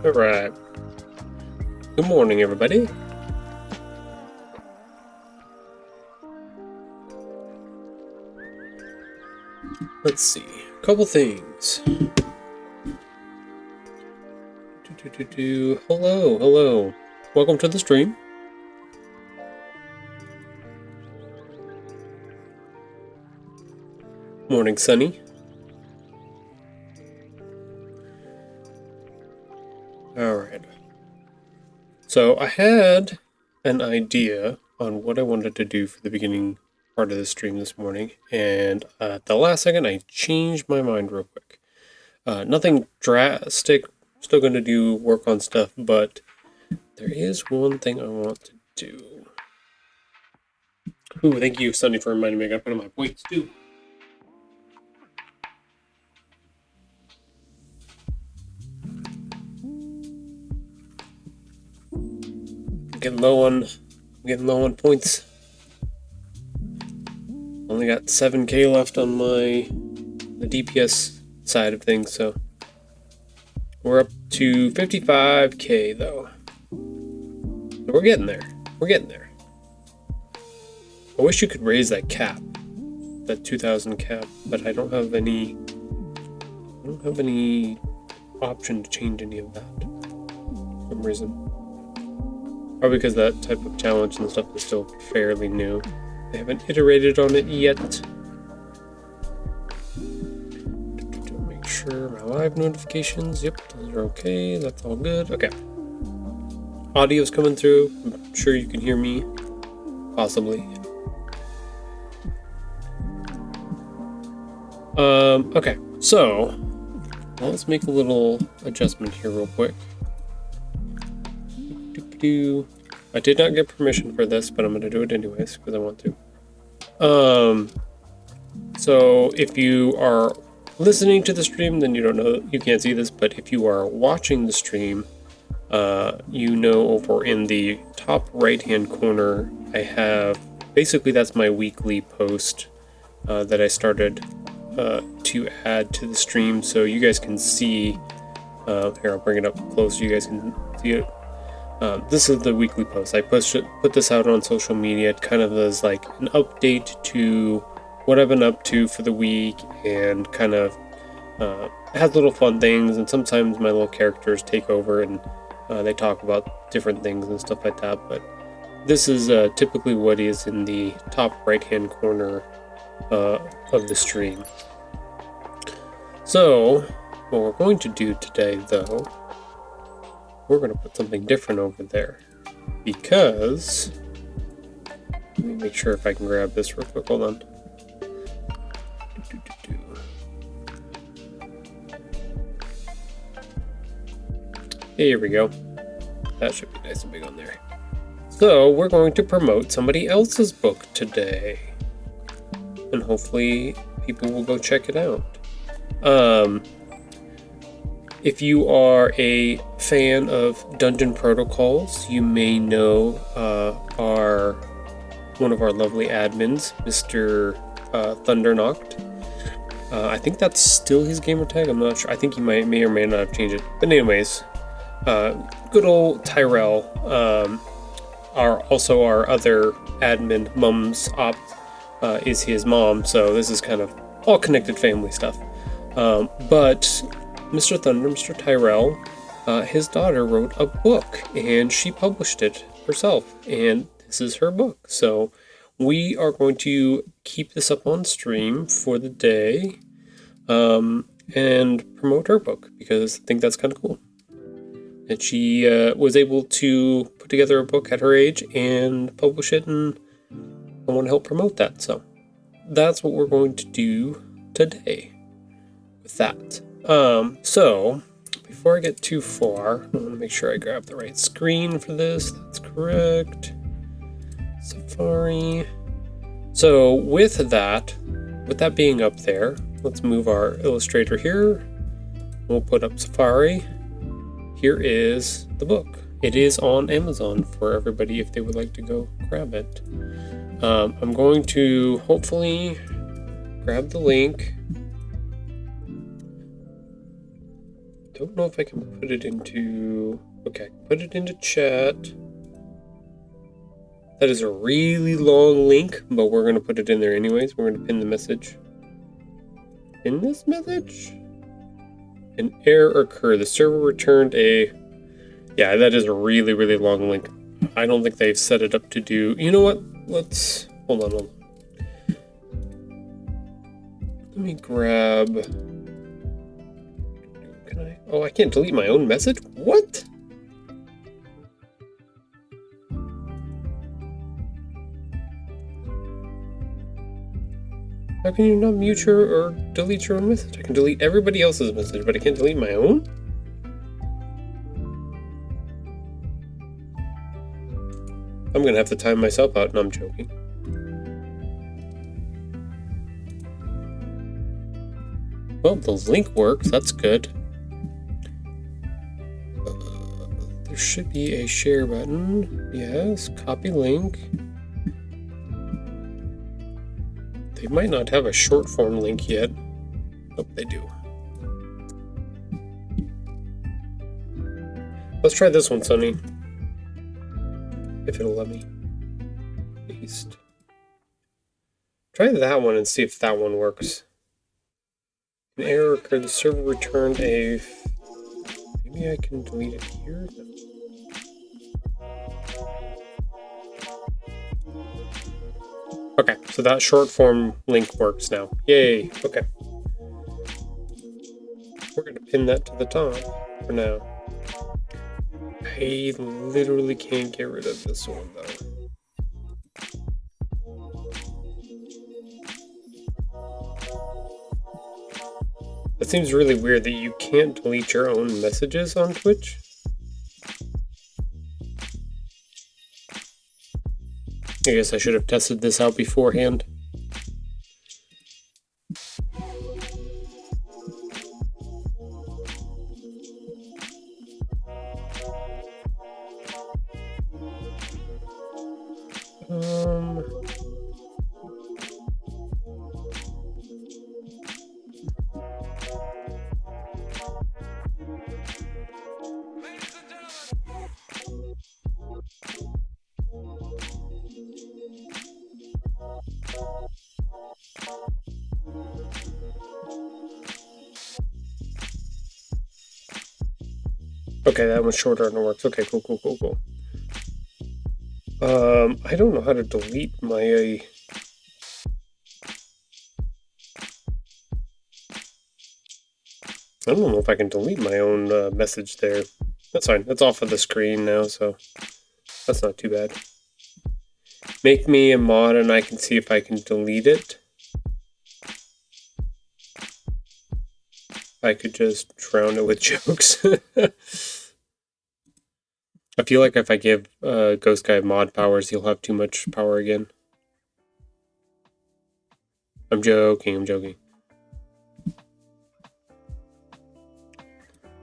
Alright. Good morning, everybody. Let's see. A couple things. Hello. Welcome to the stream. Morning, Sunny. Alright. So, I had an idea on what I wanted to do for the beginning part of the stream this morning, and at the last second I changed my mind real quick. Nothing drastic, still going to do work on stuff, but there is one thing I want to do. Ooh, thank you, Sunny, for reminding me. I got to put in my points too. I'm getting low on points. Only got 7k left on the DPS side of things, so we're up to 55k though. We're getting there. I wish you could raise that cap, that 2,000 cap, but I don't have any option to change any of that for some reason. Probably because that type of challenge and stuff is still fairly new. They haven't iterated on it yet. Make sure my live notifications, yep, those are okay. That's all good. Okay. Audio's coming through. I'm sure you can hear me. Possibly. Okay. So, let's make a little adjustment here real quick. I did not get permission for this, but I'm going to do it anyways because I want to. So if you are listening to the stream, then you can't see this, but if you are watching the stream, over in the top right hand corner, I have basically that's my weekly post that I started to add to the stream, so you guys can see. Here, I'll bring it up close so you guys can see it. This is the weekly post. I put this out on social media. It kind of is like an update to what I've been up to for the week, and kind of has little fun things, and sometimes my little characters take over and they talk about different things and stuff like that. But this is typically what is in the top right hand corner of the stream. So what we're going to do today, though, we're going to put something different over there, because let me make sure if I can grab this real quick. Hold on. Here we go. That should be nice and big on there. So we're going to promote somebody else's book today, and hopefully people will go check it out. If you are a fan of Dungeon Protocols, you may know one of our lovely admins, Mr. Thundernocked. I think that's still his gamer tag. I'm not sure. I think he may or may not have changed it. But anyways, good old Tyrell, also our other admin, Mum's Op, is his mom. So this is kind of all connected family stuff. But Mr. Thunder, Mr. Tyrell, his daughter wrote a book, and she published it herself, and this is her book. So we are going to keep this up on stream for the day, and promote her book, because I think that's kind of cool. And she was able to put together a book at her age and publish it, and I want to help promote that. So that's what we're going to do today with that. So before I get too far, I want to make sure I grab the right screen for this. That's correct. Safari. So with that being up there, let's move our Illustrator here. We'll put up Safari. Here is the book. It is on Amazon for everybody if they would like to go grab it. I'm going to hopefully grab the link don't know if I can put it into... Okay, I can put it into chat. That is a really long link, but we're going to put it in there anyways. We're going to pin the message. In this message? An error occurred. The server returned a... Yeah, that is a really, really long link. I don't think they've set it up to do... You know what? Let's... Hold on. Let me grab... Can I... Oh, I can't delete my own message? What? How can you not mute your or delete your own message? I can delete everybody else's message, but I can't delete my own? I'm gonna have to time myself out, and I'm joking. Well, the link works, that's good. There should be a share button. Yes, copy link. They might not have a short form link yet. Oh, they do. Let's try this one, Sonny. If it'll let me. Paste. Try that one and see if that one works. An error occurred. The server returned a... Maybe I can delete it here? Okay, so that short form link works now. Yay, okay. We're gonna pin that to the top for now. I literally can't get rid of this one though. It seems really weird that you can't delete your own messages on Twitch. I guess I should have tested this out beforehand. Okay, that one's shorter and it works. Okay, cool. I don't know how to delete my... I don't know if I can delete my own message there. That's fine. That's off of the screen now, so that's not too bad. Make me a mod and I can see if I can delete it. I could just drown it with jokes. I feel like if I give Ghost Guy mod powers, he'll have too much power again. I'm joking.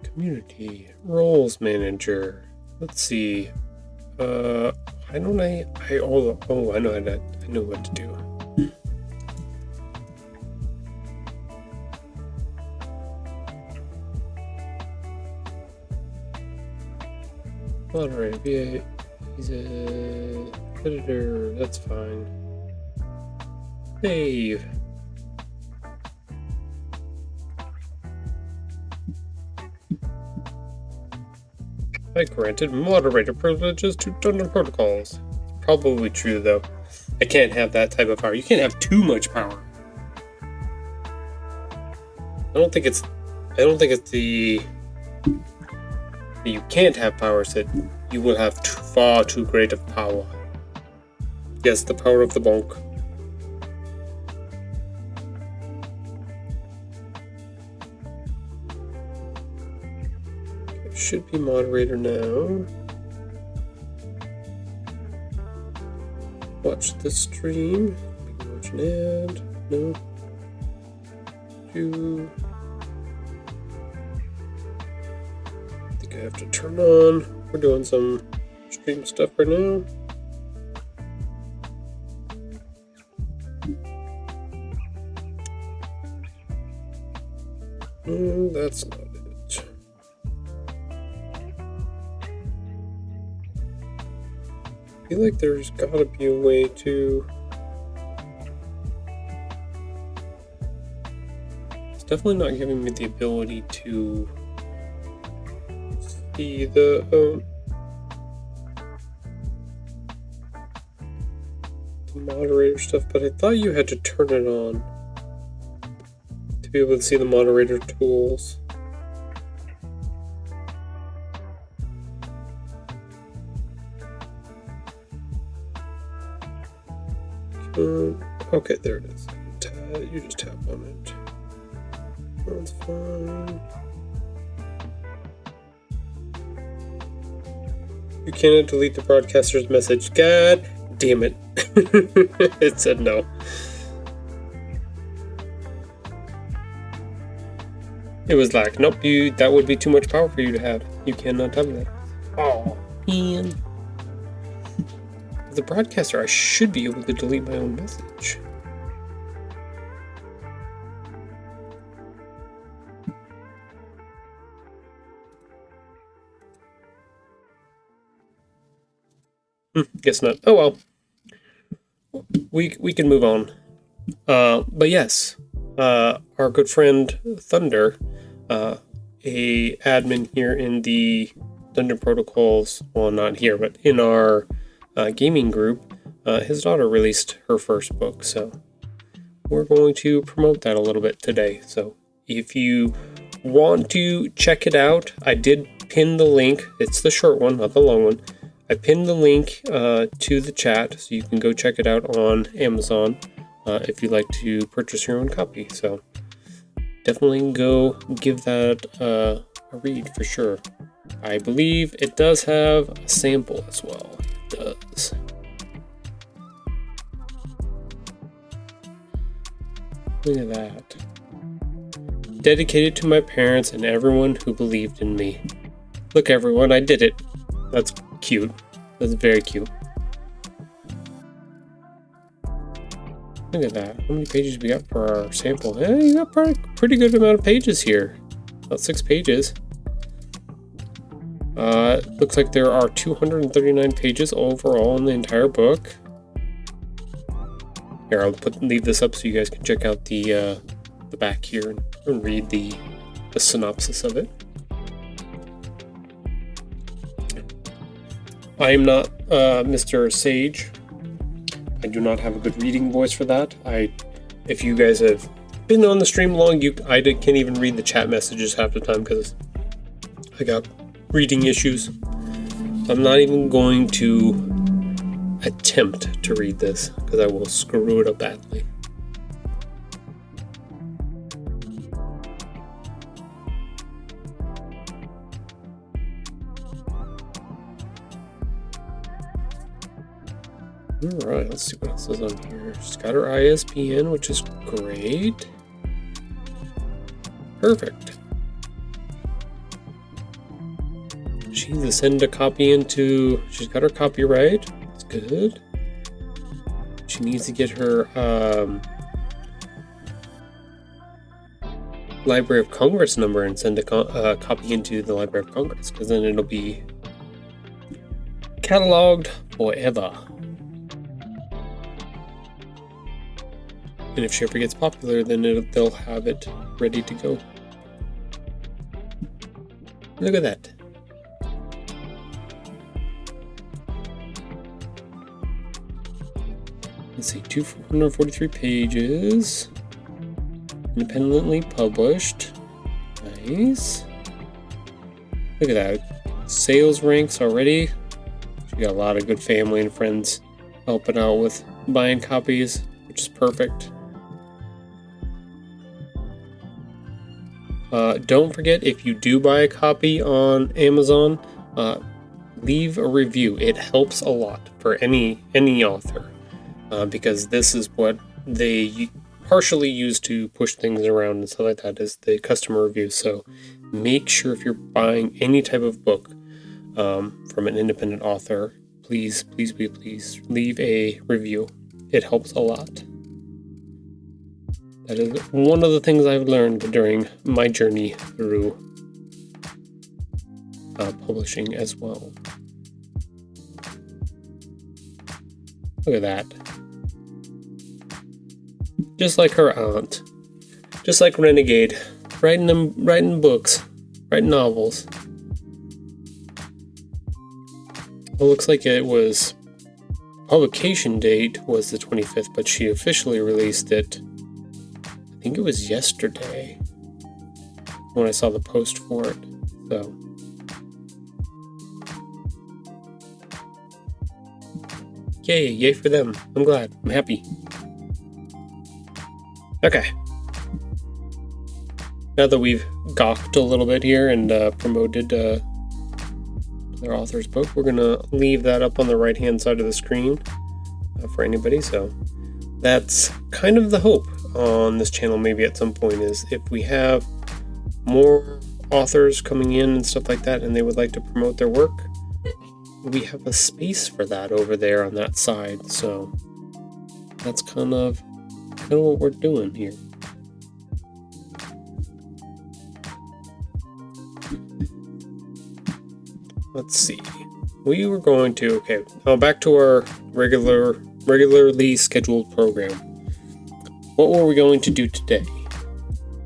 Community roles manager. Let's see. I know what to do. Moderator, he's a editor, that's fine. Save. I granted moderator privileges to Dungeon Protocols. It's probably true though. I can't have that type of power. You can't have too much power. I don't think it's the you can't have powers that you will have far too great of power. Yes, the power of the bonk. Okay, should be moderator now. Watch the stream. Watch an ad. No. I have to turn on. We're doing some stream stuff right now. That's not it. I feel like there's gotta be a way to... It's definitely not giving me the ability to see the moderator stuff, but I thought you had to turn it on to be able to see the moderator tools. Okay, there it is. You just tap on it. That's fine. You cannot delete the broadcaster's message. God damn it. It said no. It was like, nope, that would be too much power for you to have. You cannot have that. Oh, man. The broadcaster, I should be able to delete my own message. Guess not. Oh well. We can move on. But yes, our good friend Thunder, a admin here in the Thunder Protocols, well, not here, but in our gaming group, his daughter released her first book, so we're going to promote that a little bit today. So if you want to check it out, I did pin the link. It's the short one, not the long one. I pinned the link to the chat, so you can go check it out on Amazon if you'd like to purchase your own copy. So definitely go give that a read for sure. I believe it does have a sample as well. It does. Look at that. Dedicated to my parents and everyone who believed in me. Look, everyone, I did it. That's cute. That's very cute. Look at that. How many pages we got for our sample? You got pretty good amount of pages here. About 6 pages. Looks like there are 239 pages overall in the entire book. Here, I'll leave this up so you guys can check out the back here and read the synopsis of it. I am not Mr. Sage. I do not have a good reading voice for that. If you guys have been on the stream long, I can't even read the chat messages half the time because I got reading issues. So I'm not even going to attempt to read this because I will screw it up badly. Alright, let's see what else is on here. She's got her ISBN, which is great. Perfect. She needs to send a copy into... She's got her copyright. That's good. She needs to get her Library of Congress number and send a copy into the Library of Congress, because then it'll be cataloged forever. And if she ever gets popular, then they'll have it ready to go. Look at that. Let's see, 243 pages. Independently published. Nice. Look at that. Sales ranks already. She got a lot of good family and friends helping out with buying copies, which is perfect. Don't forget, if you do buy a copy on Amazon, leave a review. It helps a lot for any author, because this is what they partially use to push things around and stuff like that, is the customer reviews. So make sure if you're buying any type of book from an independent author, please leave a review. It helps a lot. That is one of the things I've learned during my journey through publishing as well. Look at that. Just like her aunt. Just like Renegade. Writing books. Writing novels. It looks like it was... Publication date was the 25th, but she officially released it, I think it was yesterday, when I saw the post for it. So... Yay for them. I'm glad. I'm happy. Okay. Now that we've gawked a little bit here and promoted their author's book, we're going to leave that up on the right-hand side of the screen for anybody. So that's kind of the hope on this channel maybe at some point, is if we have more authors coming in and stuff like that and they would like to promote their work, we have a space for that over there on that side. So that's kind of what we're doing here. Let's see. We were going to, okay, now back to our regularly scheduled program. What were we going to do today?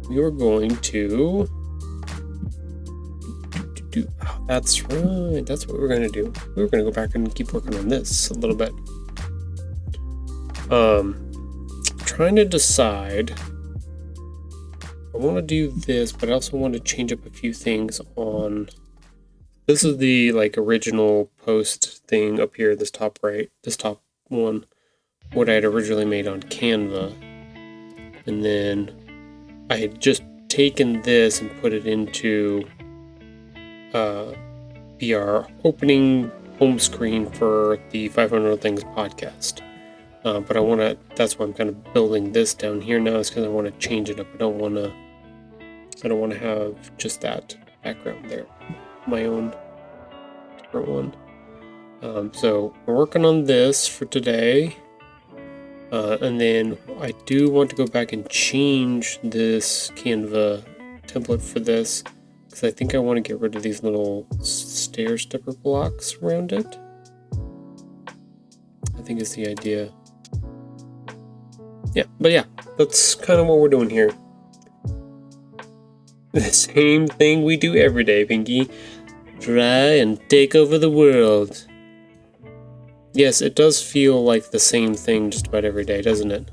We were going to oh, that's right. That's what we're going to do. We were going to go back and keep working on this a little bit. Trying to decide. I want to do this, but I also want to change up a few things on... This is the original post thing up here, this top one, what I had originally made on Canva. And then I had just taken this and put it into be our opening home screen for the 500 Things podcast. But I want to, that's why I'm kind of building this down here now, is because I want to change it up. I don't want to have just that background there. My own different one. So we're working on this for today. And then I do want to go back and change this Canva template for this, because I think I want to get rid of these little stair stepper blocks around it. I think is the idea. Yeah, that's kind of what we're doing here. The same thing we do every day, Pinky. Try and take over the world. Yes, it does feel like the same thing just about every day, doesn't it?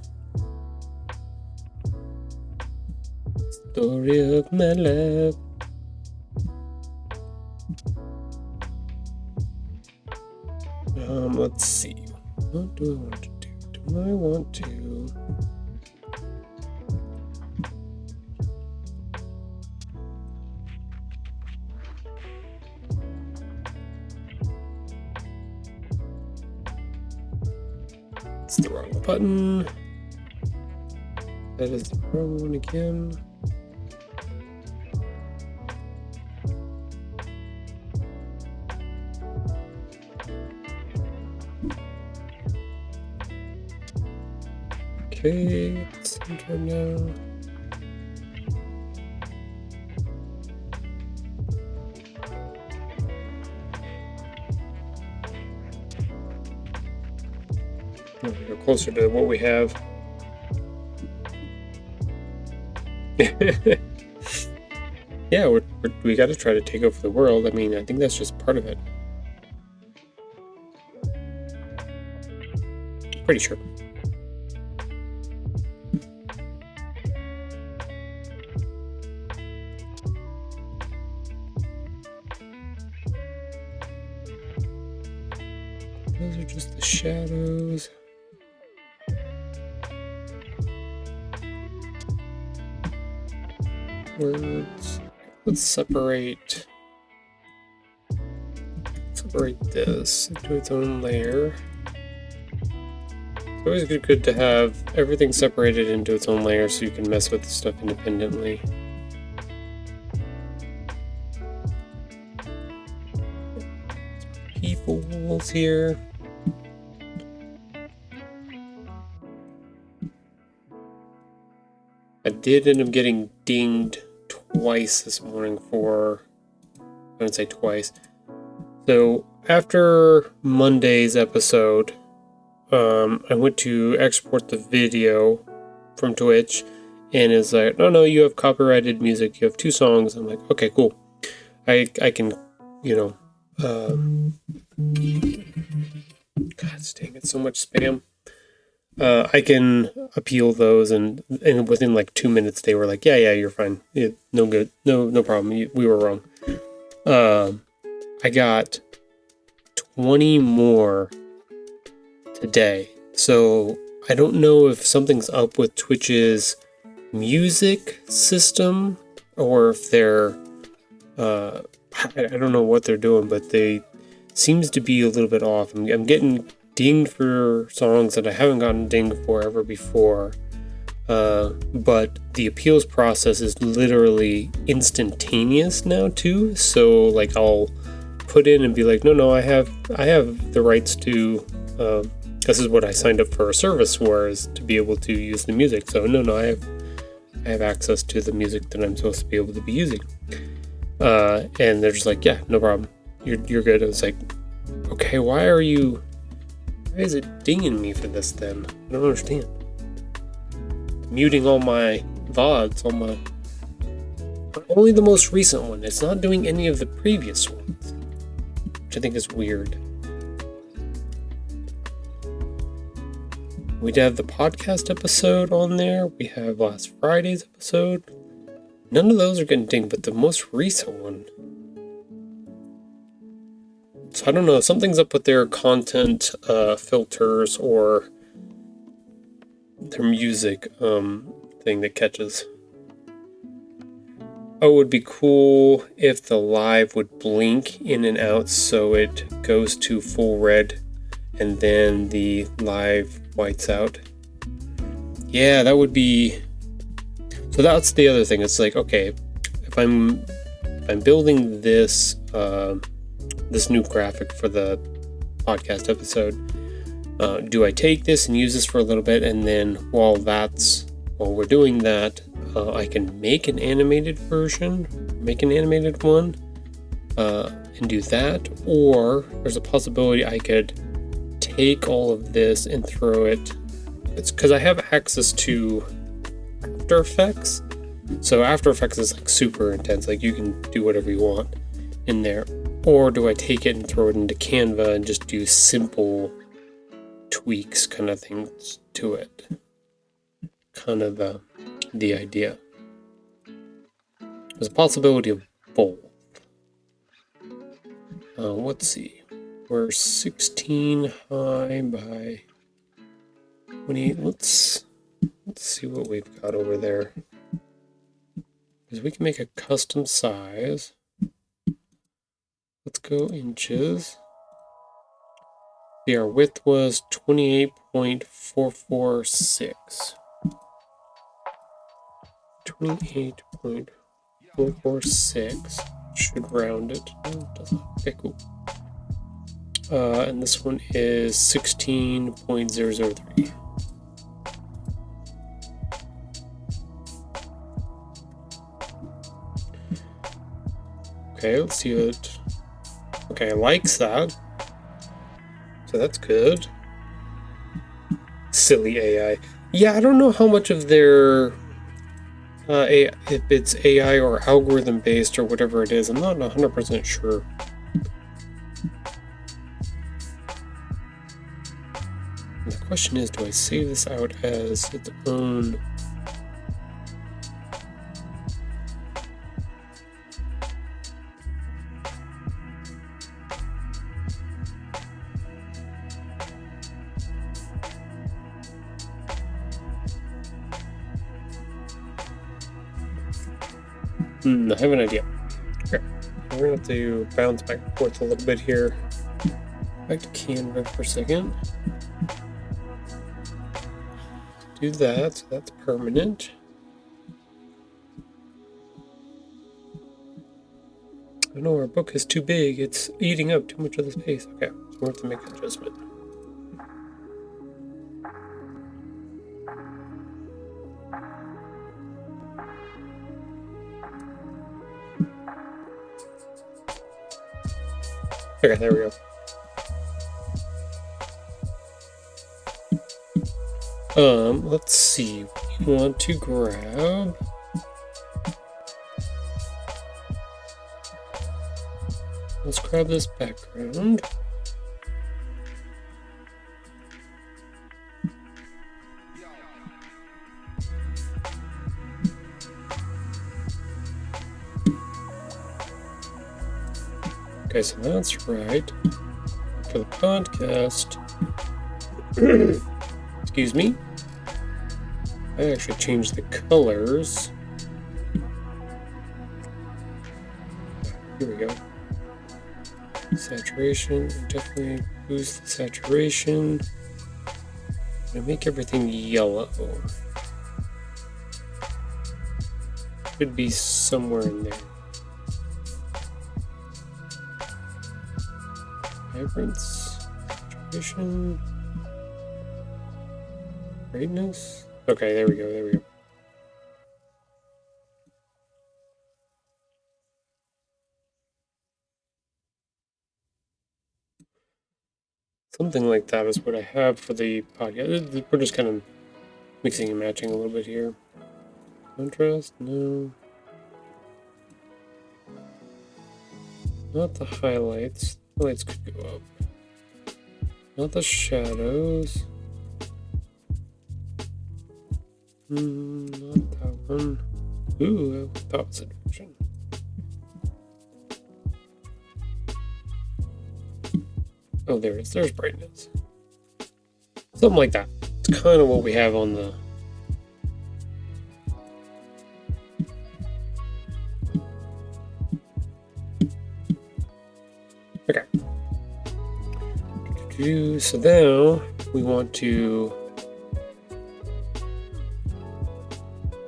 Story of my life. Let's see. What do I want to do? Do I want to... It's the wrong button. That is the wrong one again. Okay, it's center now. We're closer to what we have. Yeah, we got to try to take over the world. I mean, I think that's just part of it. Pretty sure. Those are just the shadows. Words. Let's separate this into its own layer. It's always good to have everything separated into its own layer so you can mess with the stuff independently. Peoples here. I did end up getting dinged twice this morning for, I wouldn't say twice. So after Monday's episode, I went to export the video from Twitch, and it's like, no, you have copyrighted music. You have 2 songs. I'm like, okay, cool. I can, God dang it, so much spam. I can appeal those, and within like 2 minutes they were like, yeah, you're fine. No good, no problem. We were wrong. I got 20 more today, so I don't know if something's up with Twitch's music system, or if they're I don't know what they're doing, but they seems to be a little bit off. I'm getting dinged for songs that I haven't gotten dinged for ever before, but the appeals process is literally instantaneous now too. So like I'll put in and be like, no, I have the rights to this is what I signed up for a service for, is to be able to use the music. So no, I have access to the music that I'm supposed to be able to be using. And they're just like, yeah, no problem. You're good. I was like, okay, why is it dinging me for this then? I don't understand. Muting all my VODs, only the most recent one. It's not doing any of the previous ones, which I think is weird. We'd have the podcast episode on there. We have last Friday's episode. None of those are getting dinged, but the most recent one. So I don't know, something's up with their content filters or their music thing that catches. Oh, it would be cool if the live would blink in and out so it goes to full red and then the live whites out. Yeah, that would be... So that's the other thing. It's like, okay, if I'm building this this new graphic for the podcast episode, do I take this and use this for a little bit, and then while we're doing that, I can make an animated version, make an animated one, and do that, or there's a possibility I could take all of this and throw it. It's because I have access to After Effects, so After Effects is like super intense, like you can do whatever you want in there. Or do I take it and throw it into Canva and just do simple tweaks kind of things to it? Kind of the idea. There's a possibility of both. Let's see. We're 16 high by 28. Let's see what we've got over there. Because we can make a custom size. Let's go inches. See, our width was 28.446. 28.446. Should round it. No, it doesn't. Okay, cool. And this one is 16.003. Okay, let's see it. Okay, likes that. So that's good. Silly AI. Yeah, I don't know how much of their if it's AI or algorithm based or whatever it is. I'm not 100% sure. And the question is, do I save this out as its own? I have an idea. Okay, we're gonna have to bounce back and forth a little bit here. Back to Canva for a second. Do that, so that's permanent. I know our book is too big, it's eating up too much of the space. Okay, so we'll have to make an adjustment. Okay, there we go. Let's see. We want to grab. Let's grab this background. Okay, so that's right. For the podcast. Excuse me. I actually changed the colors. Here we go. Saturation. Definitely boost the saturation. I'm gonna make everything yellow. Should be somewhere in there. Vibrance, saturation, brightness. Okay, there we go, there we go. Something like that is what I have for the podcast. We're just kind of mixing and matching a little bit here. Contrast, no. Not the highlights. Highlights could go up. Not the shadows. Not that one. Ooh, I thought it was a direction. Oh, there it is. There's brightness. Something like that. It's kind of what we have on the... Okay. So now we want to...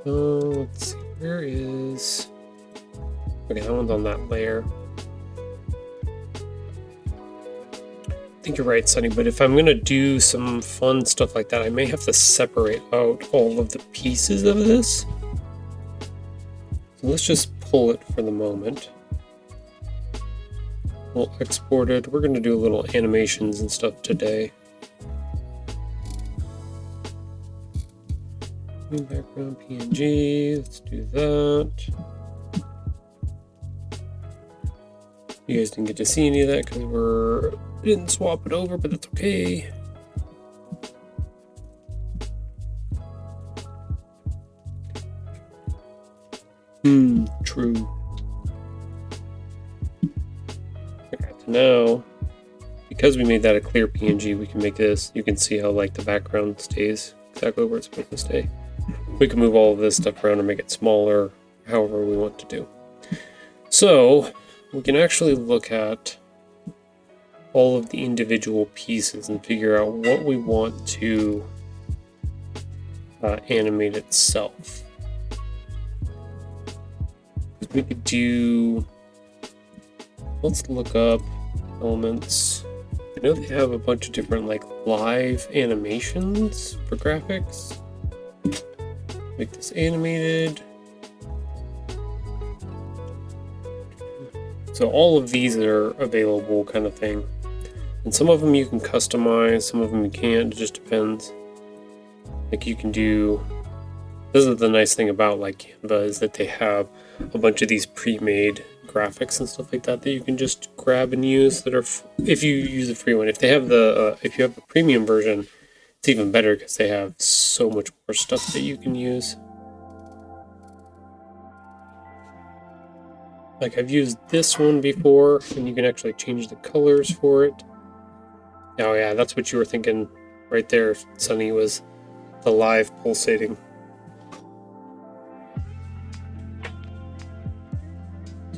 let's see. Where is... Okay, that one's on that layer. I think you're right, Sunny, but if I'm going to do some fun stuff like that, I may have to separate out all of the pieces of this. So let's just pull it for the moment. We'll export it. We're going to do a little animations and stuff today. New background PNG. Let's do that. You guys didn't get to see any of that because we didn't swap it over, but that's okay. True. Okay, so now, because we made that a clear PNG, we can make this. You can see how like the background stays exactly where it's supposed to stay. We can move all of this stuff around and make it smaller, however we want to do. So we can actually look at all of the individual pieces and figure out what we want to animate itself. We could do, let's look up elements. I know they have a bunch of different like live animations for graphics. Make this animated. So all of these are available kind of thing. And some of them you can customize, some of them you can't, it just depends. Like you can do, this is the nice thing about like Canva is that they have a bunch of these pre-made graphics and stuff like that that you can just grab and use that are, if you use the free one. If they have the, if you have the premium version, it's even better because they have so much more stuff that you can use. Like I've used this one before and you can actually change the colors for it. Oh yeah, that's what you were thinking right there, Sunny, was the live pulsating.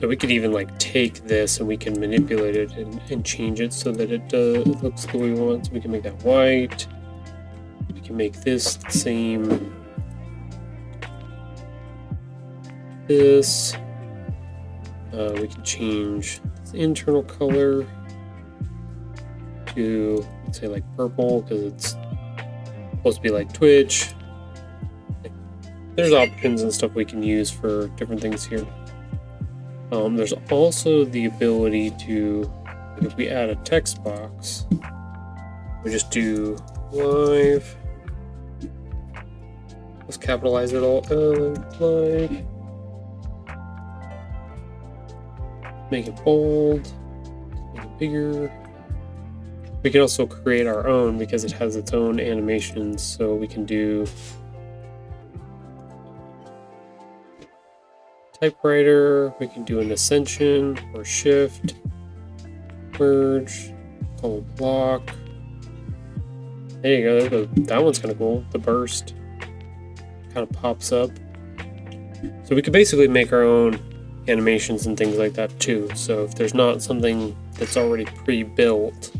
So we could even like take this and we can manipulate it and change it so that it looks the way we want. So we can make that white. We can make this the same. This. We can change the internal color to, let's say, like purple because it's supposed to be like Twitch. There's options and stuff we can use for different things here. There's also the ability to, if we add a text box, we just do live Let's capitalize it all. Like, make it bold, make it bigger. We can also create our own because it has its own animations, so we can do typewriter, we can do an ascension or shift, merge, call block. There you go, that one's kind of cool. The burst kind of pops up. So we could basically make our own animations and things like that too. So if there's not something that's already pre-built,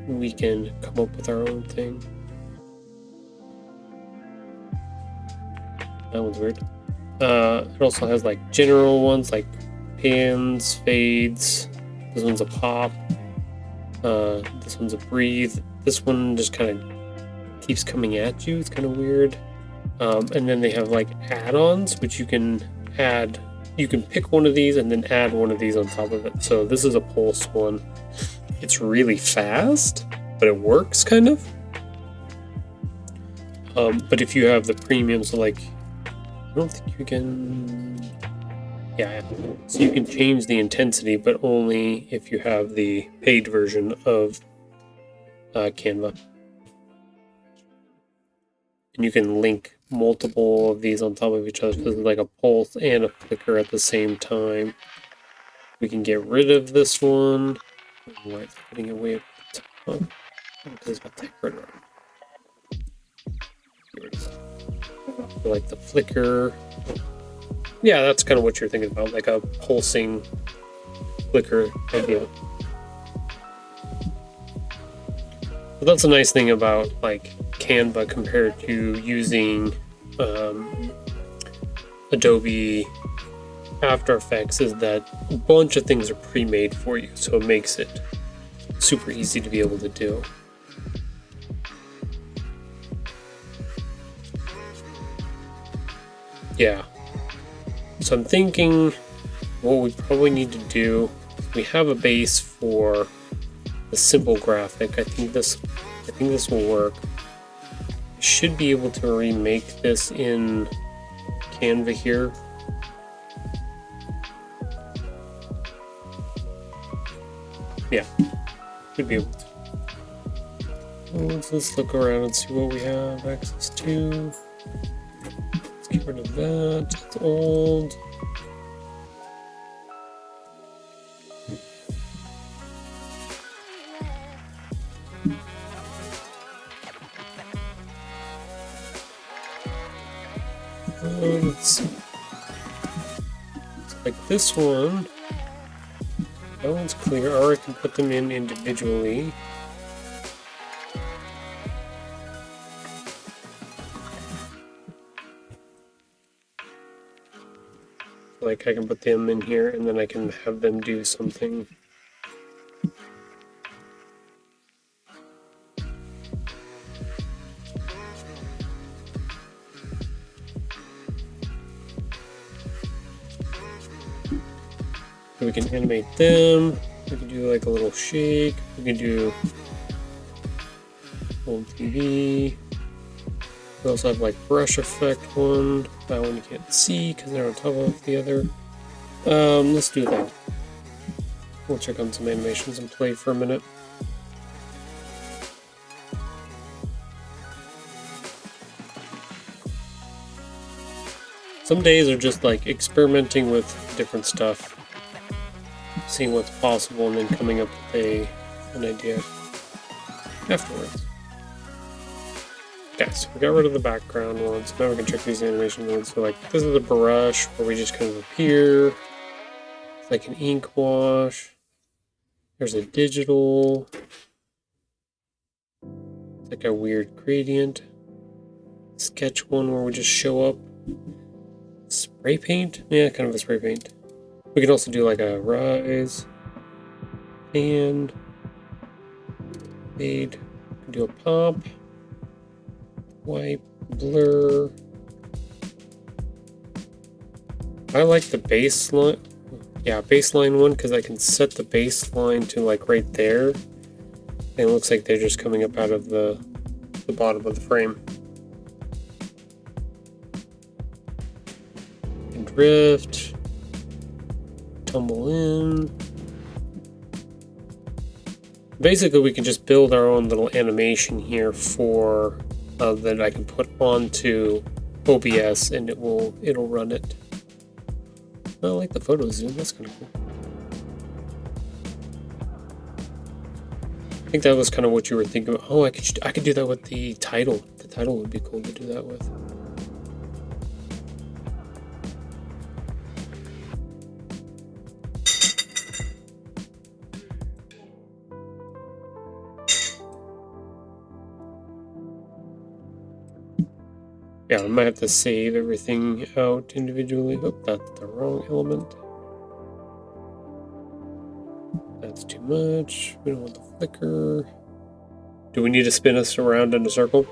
we can come up with our own thing. That one's weird. It also has like general ones like pans, fades. This one's a pop. This one's a breathe. This one just kind of keeps coming at you. It's kind of weird. And then they have like add-ons, which you can add. You can pick one of these and then add one of these on top of it. So this is a pulse one. It's really fast, but it works kind of. But if you have the premium, so like, I don't think you can. Yeah, so you can change the intensity, but only if you have the paid version of Canva. And you can link multiple of these on top of each other. So there's like a pulse and a flicker at the same time. We can get rid of this one. Why it's putting it way up the top? Because it's got typewriter on. Get rid of that. Like the flicker. Yeah, that's kind of what you're thinking about, like a pulsing flicker idea. But that's a nice thing about like Canva compared to using Adobe After Effects, is that a bunch of things are pre-made for you, so it makes it super easy to be able to do. Yeah. So I'm thinking what we probably need to do, we have a base for the simple graphic. I think this will work. I should be able to remake this in Canva here. Yeah, should be able to. Let's look around and see what we have access to. Let's get rid of that. It's old. Let's see. It's like this one. That one's clear, or I can put them in individually. Like I can put them in here and then I can have them do something. We can animate them. We can do like a little shake. We can do old TV. We also have like brush effect one. That one you can't see because they're on top of the other. Let's do that. We'll check on some animations and play for a minute. Some days are just like experimenting with different stuff, seeing what's possible, and then coming up with an idea afterwards. Okay, so we got rid of the background ones. Now we can check these animation ones. So like this is a brush where we just kind of appear. It's like an ink wash. There's a digital. It's like a weird gradient. Sketch one where we just show up. Spray paint? Yeah, kind of a spray paint. We can also do like a rise, and fade, do a pop, wipe, blur. I like the baseline, baseline one, because I can set the baseline to like right there, and it looks like they're just coming up out of the bottom of the frame. drift, tumble in. Basically, we can just build our own little animation here for that I can put onto OBS, and it'll run it. I like the photo zoom. That's kind of cool. I think that was kind of what you were thinking about. Oh, I could do that with the title. The title would be cool to do that with. Yeah, I might have to save everything out individually. Oh, that's the wrong element. That's too much. We don't want the flicker. Do we need to spin us around in a circle?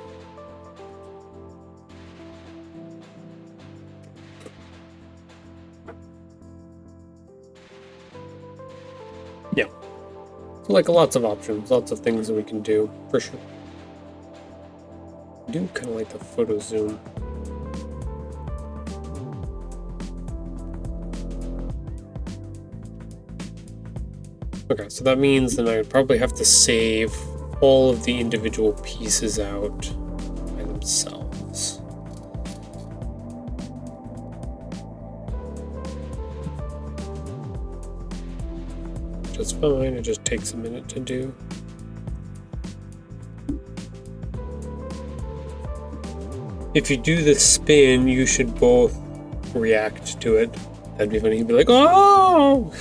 Yeah. So like lots of options, lots of things that we can do, for sure. I do kind of like the photo zoom. Okay, so that means then I would probably have to save all of the individual pieces out by themselves. That's fine, it just takes a minute to do. If you do the spin, you should both react to it. That'd be funny. He'd be like, oh!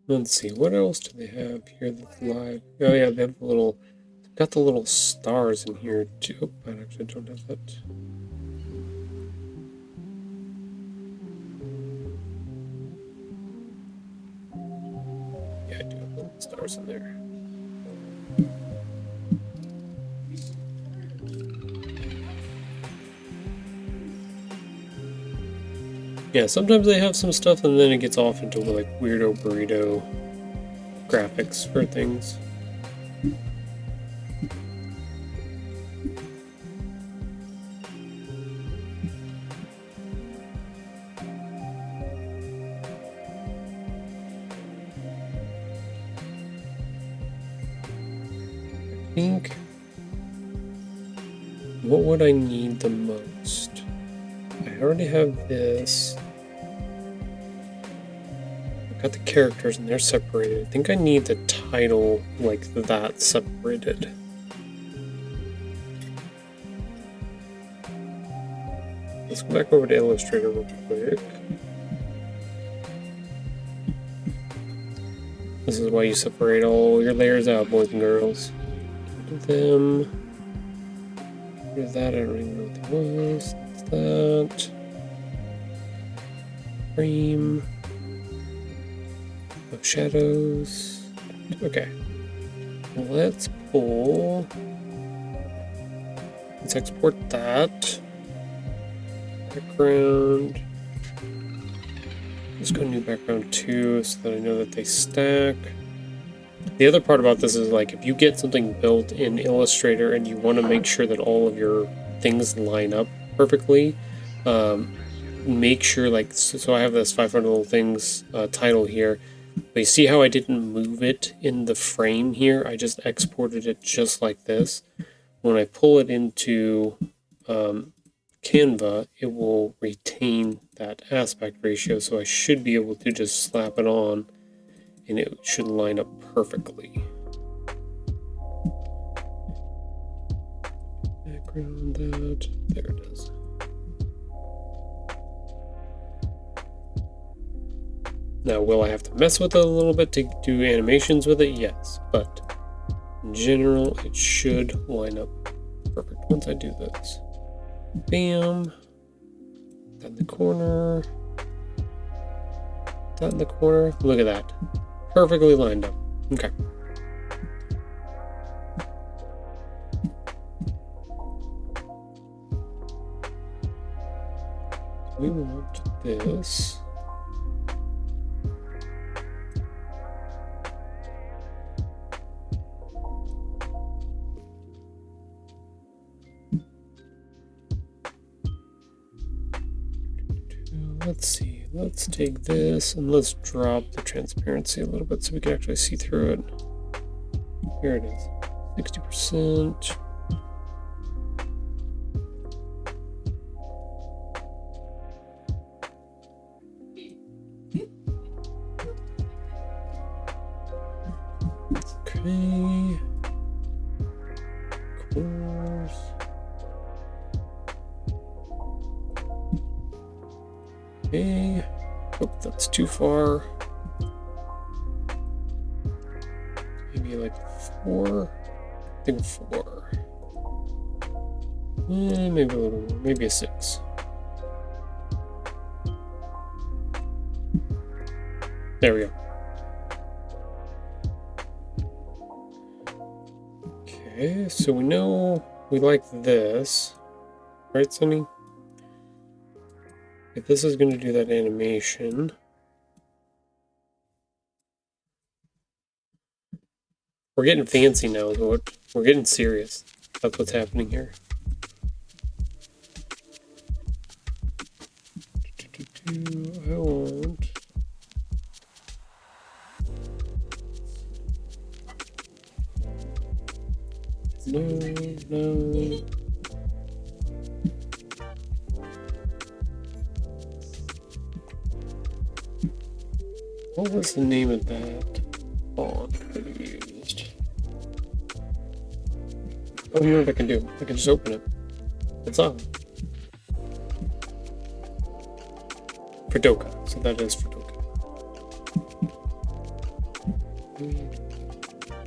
Let's see, what else do they have here that's live? Oh yeah, they have got the little stars in here too. Oh, I actually don't have that. Yeah, I do have little stars in there. Yeah, sometimes they have some stuff and then it gets off into like weirdo burrito graphics for things. I think, what would I need the most? I already have this. I've got the characters and they're separated. I think I need the title like that separated. Let's go back over to Illustrator real quick. This is why you separate all your layers out, boys and girls. Do them. Do that, I don't even know what that was. That's that. Frame. Of shadows. Okay. Let's pull. Let's export that. Background. Let's go new background 2 so that I know that they stack. The other part about this is like if you get something built in Illustrator and you want to make sure that all of your things line up perfectly, make sure like so I have this 500 little things title here, but you see how I didn't move it in the frame here? I just exported it just like this. When I pull it into Canva, it will retain that aspect ratio, so I should be able to just slap it on and it should line up perfectly. Background that, there it is. Now, will I have to mess with it a little bit to do animations with it? Yes, but in general, it should line up perfect once I do this. Bam. That in the corner. That in the corner. Look at that. Perfectly lined up. Okay. We want this. Let's see, let's take this and let's drop the transparency a little bit so we can actually see through it. Here it is, 60%. Okay. Corners. Okay. Oh, that's too far. Maybe like 4. I think 4. Maybe a little more. Maybe a 6. There we go. Okay, so we know we like this. Right, Sunny? If this is going to do that animation, we're getting fancy now. We're getting serious. That's what's happening here. I want. No. What was the name of that font that we used? Oh, you know what I can do? I can just open it. It's on. Fredoka. So that is Fredoka.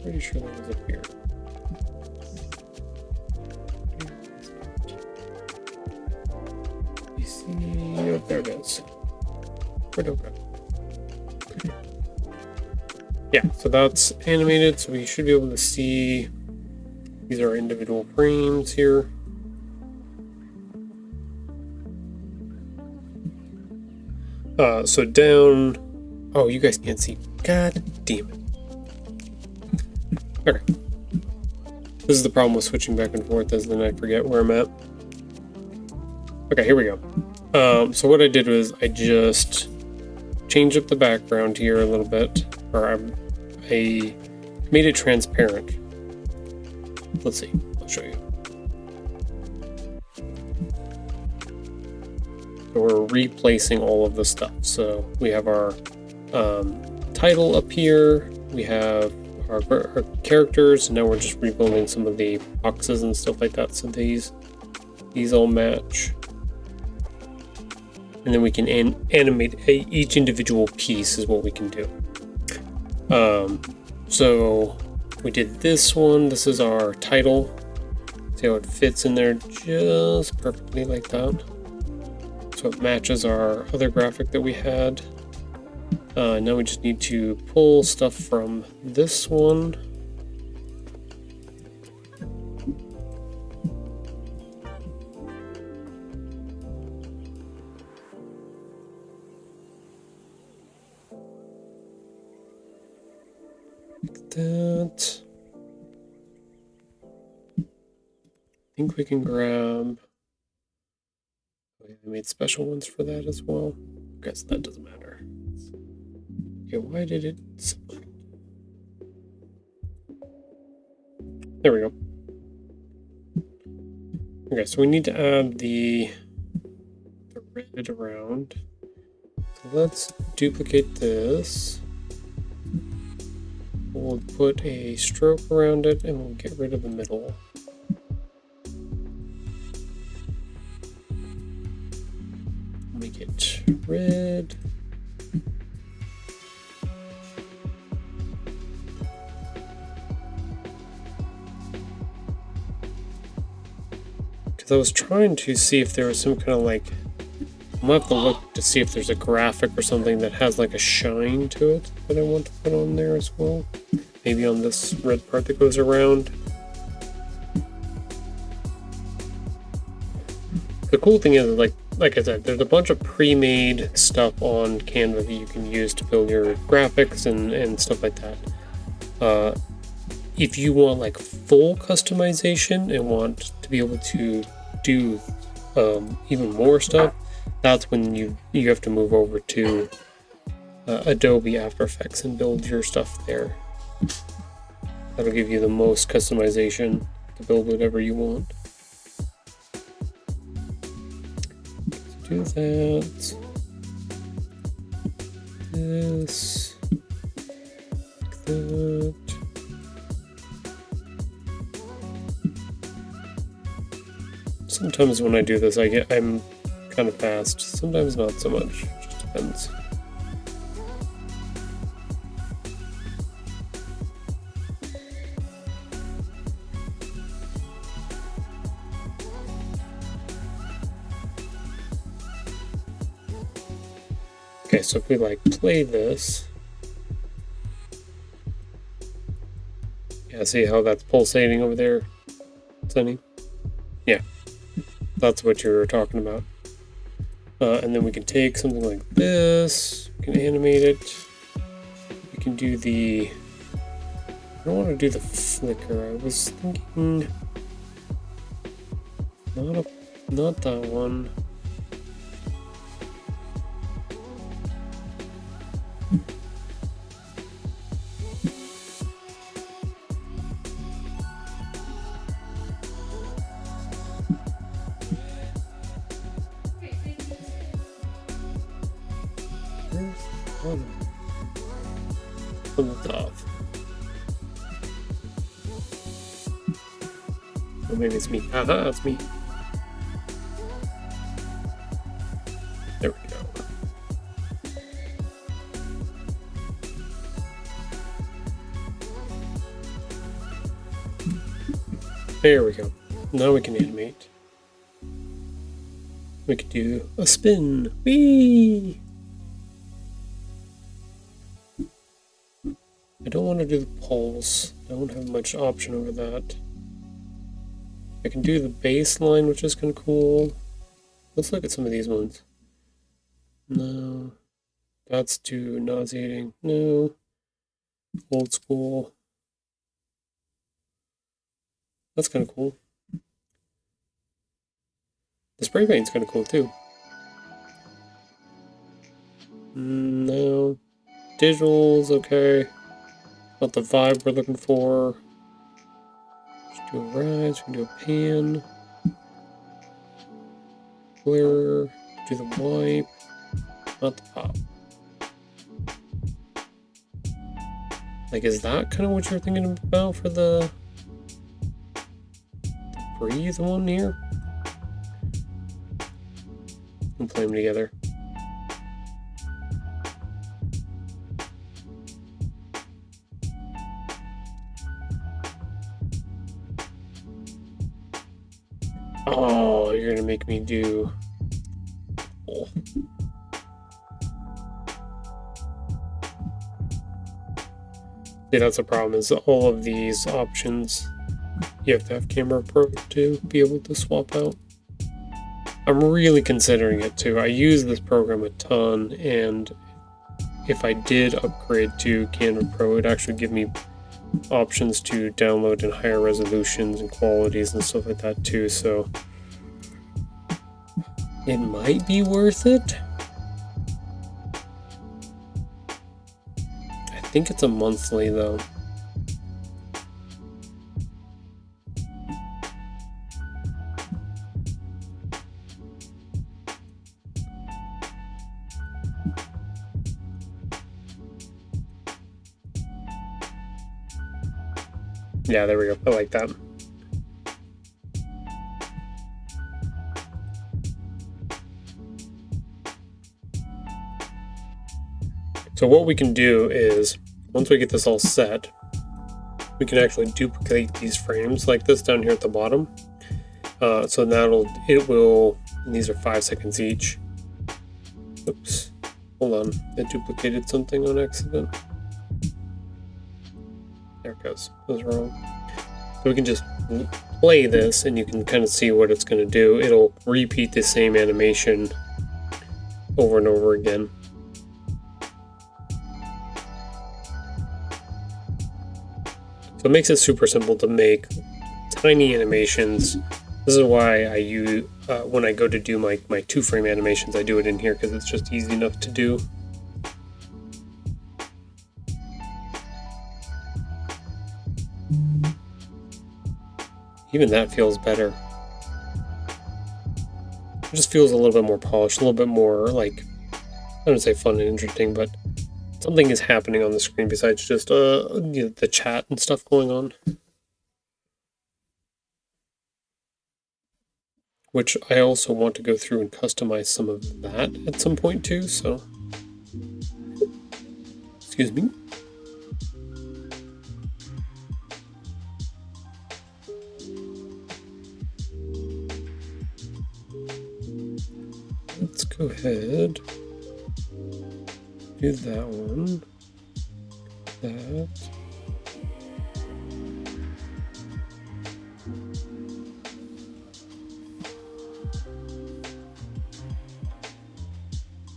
Pretty sure that was up here. You see? Oh, there it is. Fredoka. Yeah, so that's animated, so we should be able to see these are individual frames here. So down. Oh, you guys can't see. God damn it. Okay. This is the problem with switching back and forth, is then I forget where I'm at. Okay, here we go. So what I did was I just changed up the background here a little bit, or I made it transparent. Let's see, I'll show you. So we're replacing all of the stuff. So we have our title up here, we have our characters, and now we're just rebuilding some of the boxes and stuff like that, so these all match. And then we can animate each individual piece is what we can do. So we did this one. This is our title. See how it fits in there just perfectly like that. So it matches our other graphic that we had. Now we just need to pull stuff from this one. That. I think we can grab. We made special ones for that as well. I guess that doesn't matter. Okay, why did it select? There we go. Okay, so we need to add the red around. So let's duplicate this. We'll put a stroke around it and we'll get rid of the middle. Make it red. Because I was trying to see if there was some kind of like, I'm gonna have to look to see if there's a graphic or something that has like a shine to it that I want to put on there as well. Maybe on this red part that goes around. The cool thing is, like, like I said, there's a bunch of pre-made stuff on Canva that you can use to build your graphics and stuff like that. If you want like full customization and want to be able to do even more stuff, that's when you have to move over to Adobe After Effects and build your stuff there. That'll give you the most customization to build whatever you want. Do that. This. Like that. Sometimes when I do this, I'm kind of fast. Sometimes not so much. It just depends. Okay, so if we like play this, yeah, see how that's pulsating over there, Sunny? Yeah, that's what you were talking about. And then we can take something like this, we can animate it. We can do the, I don't want to do the flicker. I was thinking, not that one. Off. Oh, maybe it's me. Aha, it's me. There we go. There we go. Now we can animate. We could do a spin. Whee! I don't want to do the pulse. I don't have much option over that. I can do the baseline, which is kind of cool. Let's look at some of these ones. No. That's too nauseating. No. Old school. That's kind of cool. The spray paint's kind of cool too. No. Digital's okay. Not the vibe we're looking for. Just do a rise, we can do a pan. Blur, do the wipe, not the pop. Like, is that kind of what you're thinking about for the breathe one here? And play them together. Oh, you're gonna make me do. Oh. See, that's the problem, is all of these options you have to have Camera Pro to be able to swap out. I'm really considering it too. I use this program a ton, and if I did upgrade to Camera Pro, it'd actually give me options to download in higher resolutions and qualities and stuff like that too, so it might be worth it. I think it's a monthly though. Yeah, there we go. I like that. So what we can do is, once we get this all set, we can actually duplicate these frames like this down here at the bottom. So it will, and these are 5 seconds each. Oops, hold on, I duplicated something on accident. There it goes, that was wrong. So we can just play this and you can kind of see what it's going to do. It'll repeat the same animation over and over again. So it makes it super simple to make tiny animations. This is why I use, when I go to do my 2-frame animations, I do it in here because it's just easy enough to do. Even that feels better. It just feels a little bit more polished, a little bit more, like, I don't say fun and interesting, but something is happening on the screen besides just the chat and stuff going on. Which I also want to go through and customize some of that at some point too, so... Excuse me. Let's go ahead, do that one, that.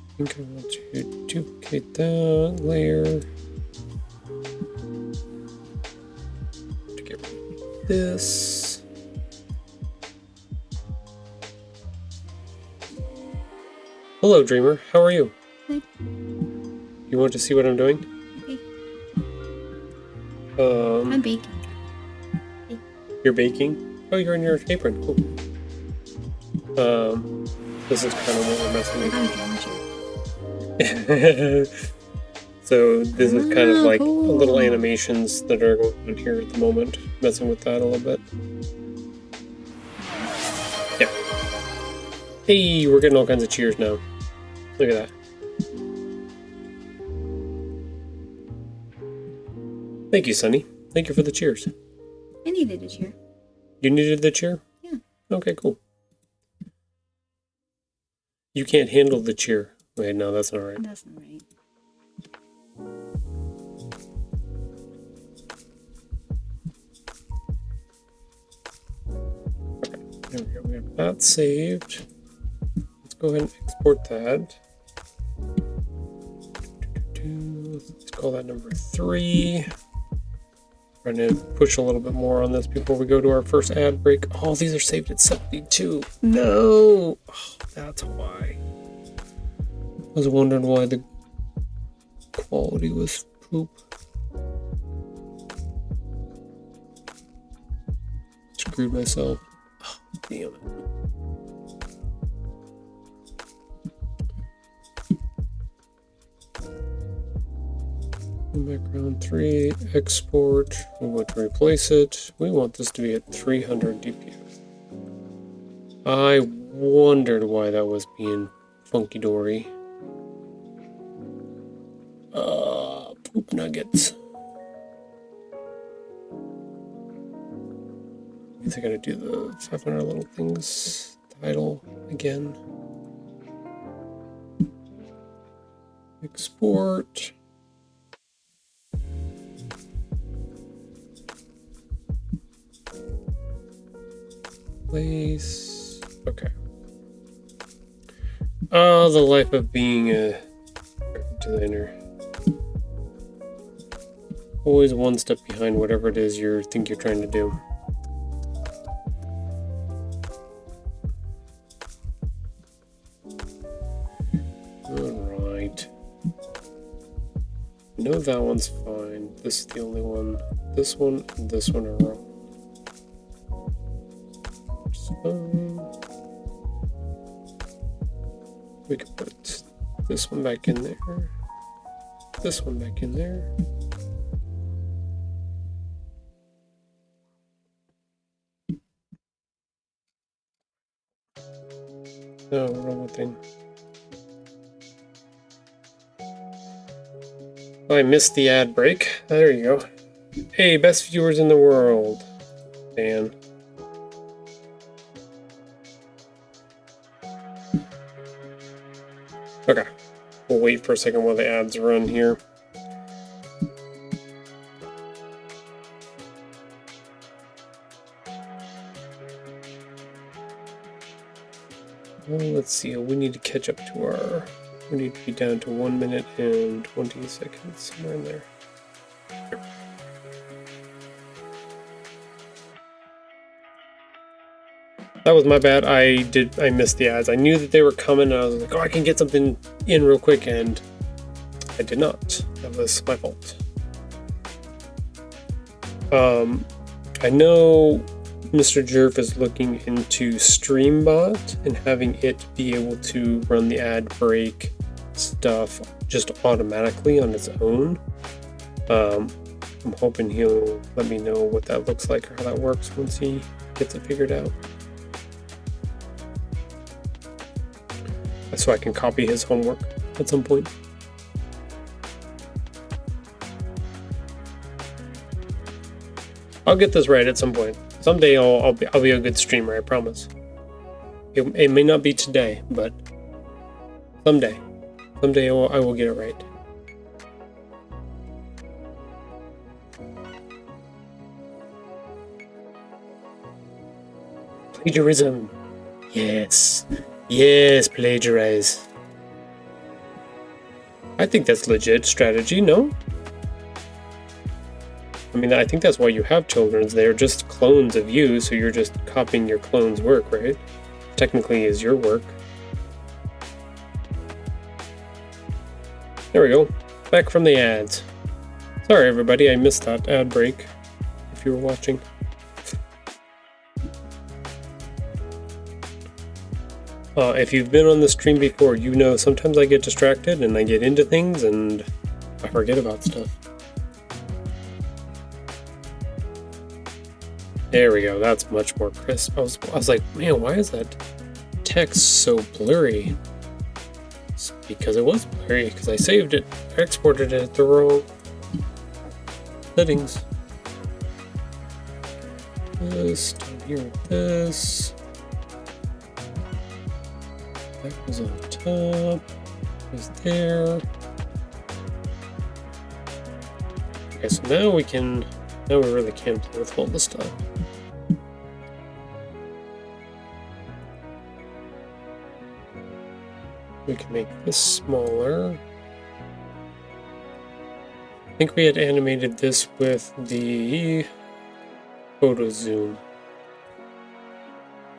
I think I want to duplicate that layer to get rid of this. Hello, Dreamer. How are you? Good. You want to see what I'm doing? Okay. I'm baking. You're baking? Oh, you're in your apron. Cool. This is kind of what we're messing with. So this is kind of like little animations that are going on here at the moment. Messing with that a little bit. Yeah. Hey, we're getting all kinds of cheers now. Look at that. Thank you, Sunny. Thank you for the cheers. I needed a cheer. You needed the cheer? Yeah. Okay, cool. You can't handle the cheer. Wait, no, that's not right. That's not right. Okay, there we go. We have that saved. Let's go ahead and export that. Let's call that number 3. Trying to push a little bit more on this before we go to our first ad break. Oh, these are saved at 72. No! Oh, that's why. I was wondering why the quality was poop. Screwed myself. Oh, damn it. Background 3, export. We want to replace it. We want this to be at 300 DPI. I wondered why that was being funky dory. Poop nuggets. I guess I gotta do the 500 little things title again. Export. Place. Okay. Oh, the life of being a graphic designer. Always one step behind whatever it is you think you're trying to do. Alright. I know that one's fine. This is the only one. This one and this one are wrong. We could put this one back in there, this one back in there. No, wrong thing. Oh, I missed the ad break. There you go. Hey, best viewers in the world. Dan. Okay, we'll wait for a second while the ads run here. Well, let's see. We need to catch up to our. We need to be down to 1 minute and 20 seconds, somewhere in there. That was my bad. I missed the ads. I knew that they were coming, and I was like, oh, I can get something in real quick, and I did not. That was my fault. I know Mr. Jerv is looking into StreamBot and having it be able to run the ad break stuff just automatically on its own. I'm hoping he'll let me know what that looks like or how that works once he gets it figured out. So I can copy his homework at some point. I'll get this right at some point. Someday I'll be a good streamer, I promise. It may not be today, but someday I will get it right. Plagiarism. Yes, plagiarize. I think that's legit strategy, no? I mean, I think that's why you have children's. They're just clones of you, so you're just copying your clone's work, right? Technically is your work. There we go. Back from the ads. Sorry everybody, I missed that ad break, if you were watching. If you've been on the stream before, you know sometimes I get distracted and I get into things and I forget about stuff. There we go, that's much more crisp. I was like, man, why is that text so blurry? It's because it was blurry, because I saved it, exported it at the wrong settings. This, down here with this. That was on top, was there. Okay, so now we really can play with all this stuff. We can make this smaller. I think we had animated this with the photo zoom.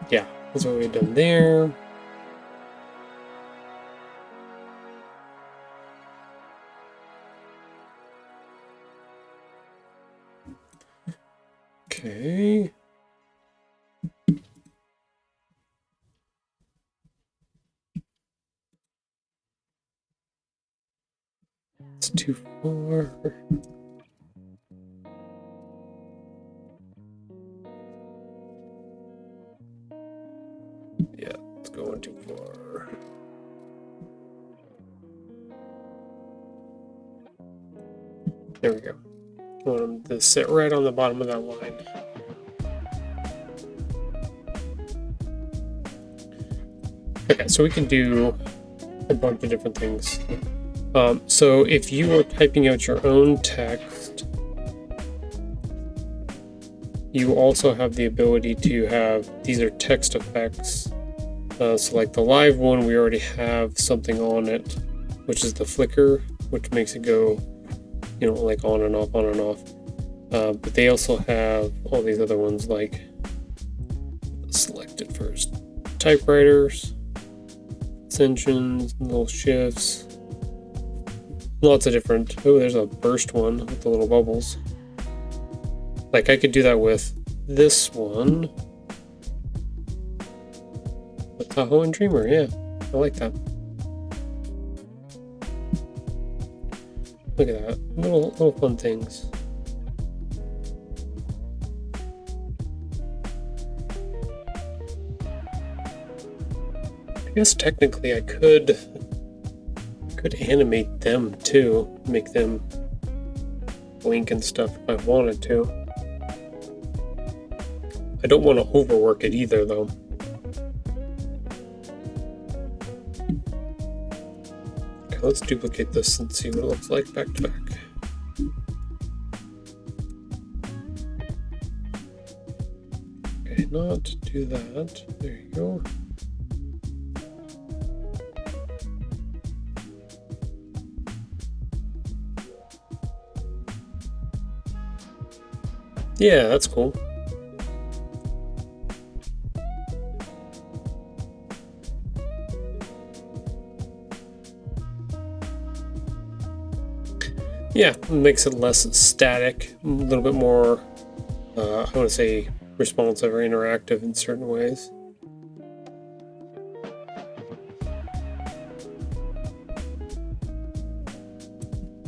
Yeah, that's what we had done there. Okay. It's too far. Yeah, it's going too far. There we go. I want them to sit right on the bottom of that line. Okay, so we can do a bunch of different things. So if you are typing out your own text, you also have the ability to have, these are text effects. So like the live one, we already have something on it, which is the flicker, which makes it go, you know, like on and off, on and off. But they also have all these other ones, like select it first. Typewriters, extensions, little shifts, lots of different. Oh, there's a burst one with the little bubbles. Like I could do that with this one. With Tahoe and Dreamer, yeah, I like that. Look at that, little fun things. I guess technically I could animate them too, make them blink and stuff if I wanted to. I don't want to overwork it either though. Okay, let's duplicate this and see what it looks like back to back. Okay, not do that. There you go. Yeah, that's cool. Yeah, it makes it less static, a little bit more, I want to say, responsive or interactive in certain ways.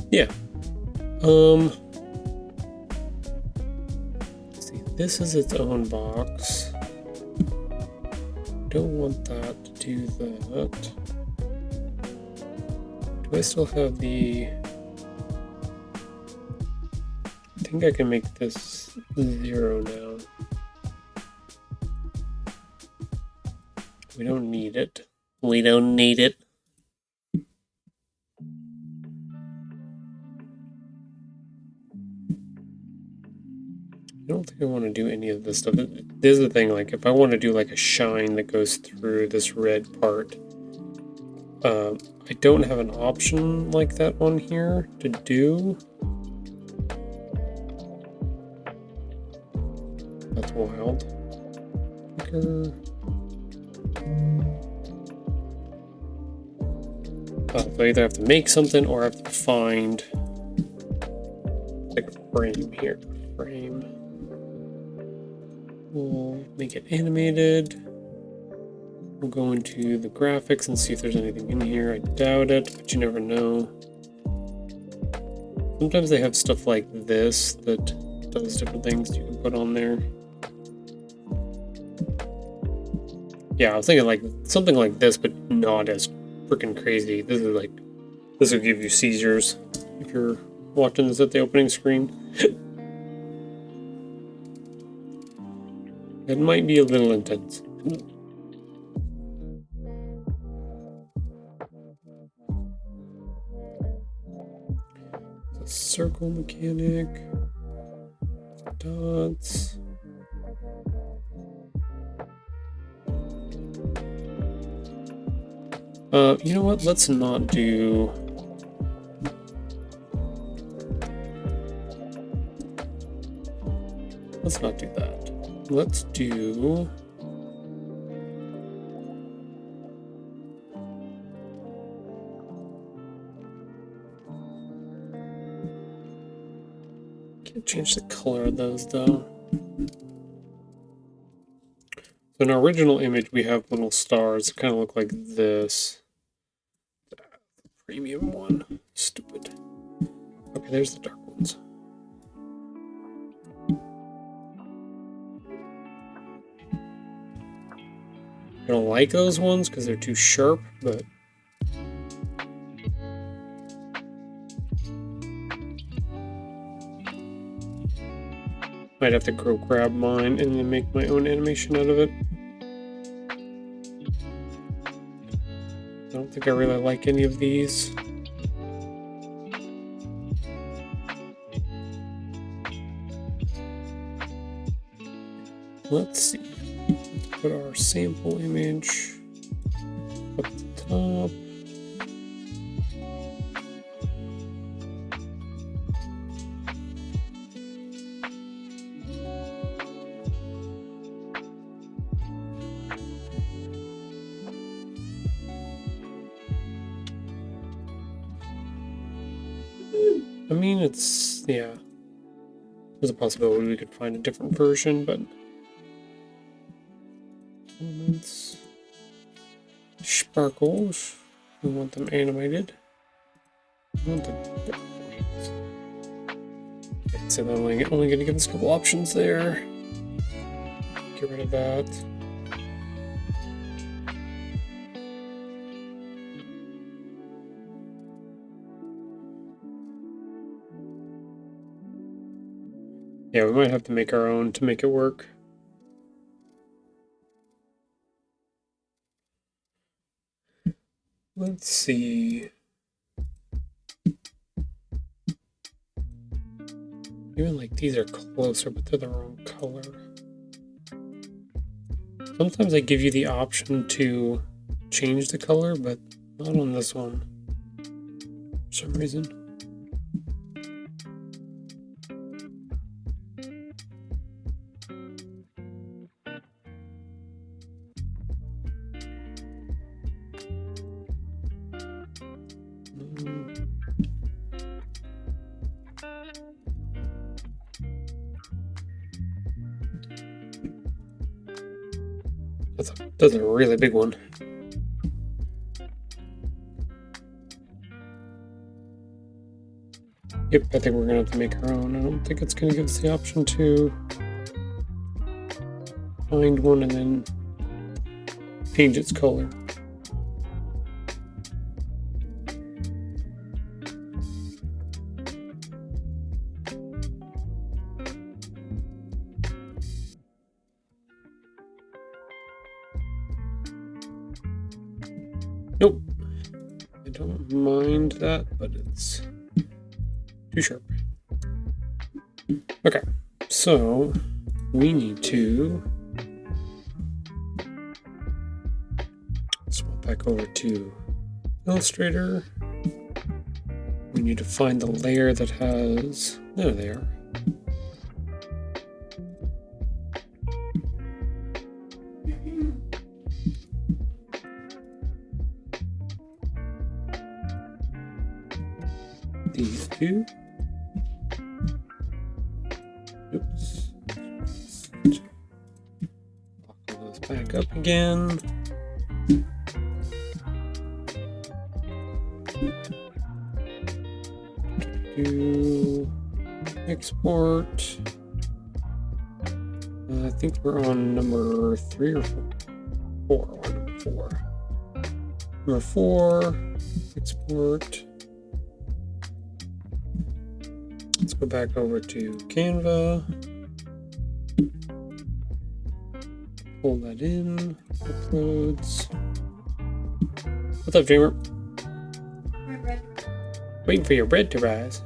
Yeah. Let's see, this is its own box. Don't want that to do that. Do I still have the... I think I can make this 0 now. We don't need it. We don't need it. I don't think I want to do any of this stuff. This is the thing, like, if I want to do like a shine that goes through this red part, I don't have an option like that one here to do. That's wild. So I either have to make something or I have to find like a frame here. Frame. We'll make it animated. We'll go into the graphics and see if there's anything in here. I doubt it, but you never know. Sometimes they have stuff like this that does different things you can put on there. Yeah, I was thinking like something like this, but not as freaking crazy. This is like, this will give you seizures if you're watching this at the opening screen. It might be a little intense. The circle mechanic, dots. You know what? Let's not do... Let's not do that. Let's do... Can't change the color of those though. So in our original image, we have little stars that kind of look like this. The premium one. Stupid. Okay, there's the dark ones. I don't like those ones because they're too sharp, but... Might have to grab mine and then make my own animation out of it. I don't think I really like any of these. Let's see. Let's put our sample image up at the top. I mean, it's, yeah. There's a possibility we could find a different version, but... Elements. Sparkles. We want them animated. We want them... Okay, so they're only going to give us a couple options there. Get rid of that. Yeah, we might have to make our own to make it work. Let's see. Even like these are closer, but they're the wrong color. Sometimes I give you the option to change the color, but not on this one for some reason. That's a really big one. Yep, I think we're gonna have to make our own. I don't think it's gonna give us the option to find one and then change its color. Nope. I don't mind that, but it's too sharp. Okay, so we need to swap back over to Illustrator. We need to find the layer that has, there they are. These two. Oops. Buckle those back up again. Do export. I think we're on number 3 or 4. We're on number 4. Number 4. Export. Let's go back over to Canva. Pull that in. Uploads. What's up, Dreamer? Waiting for your bread to rise.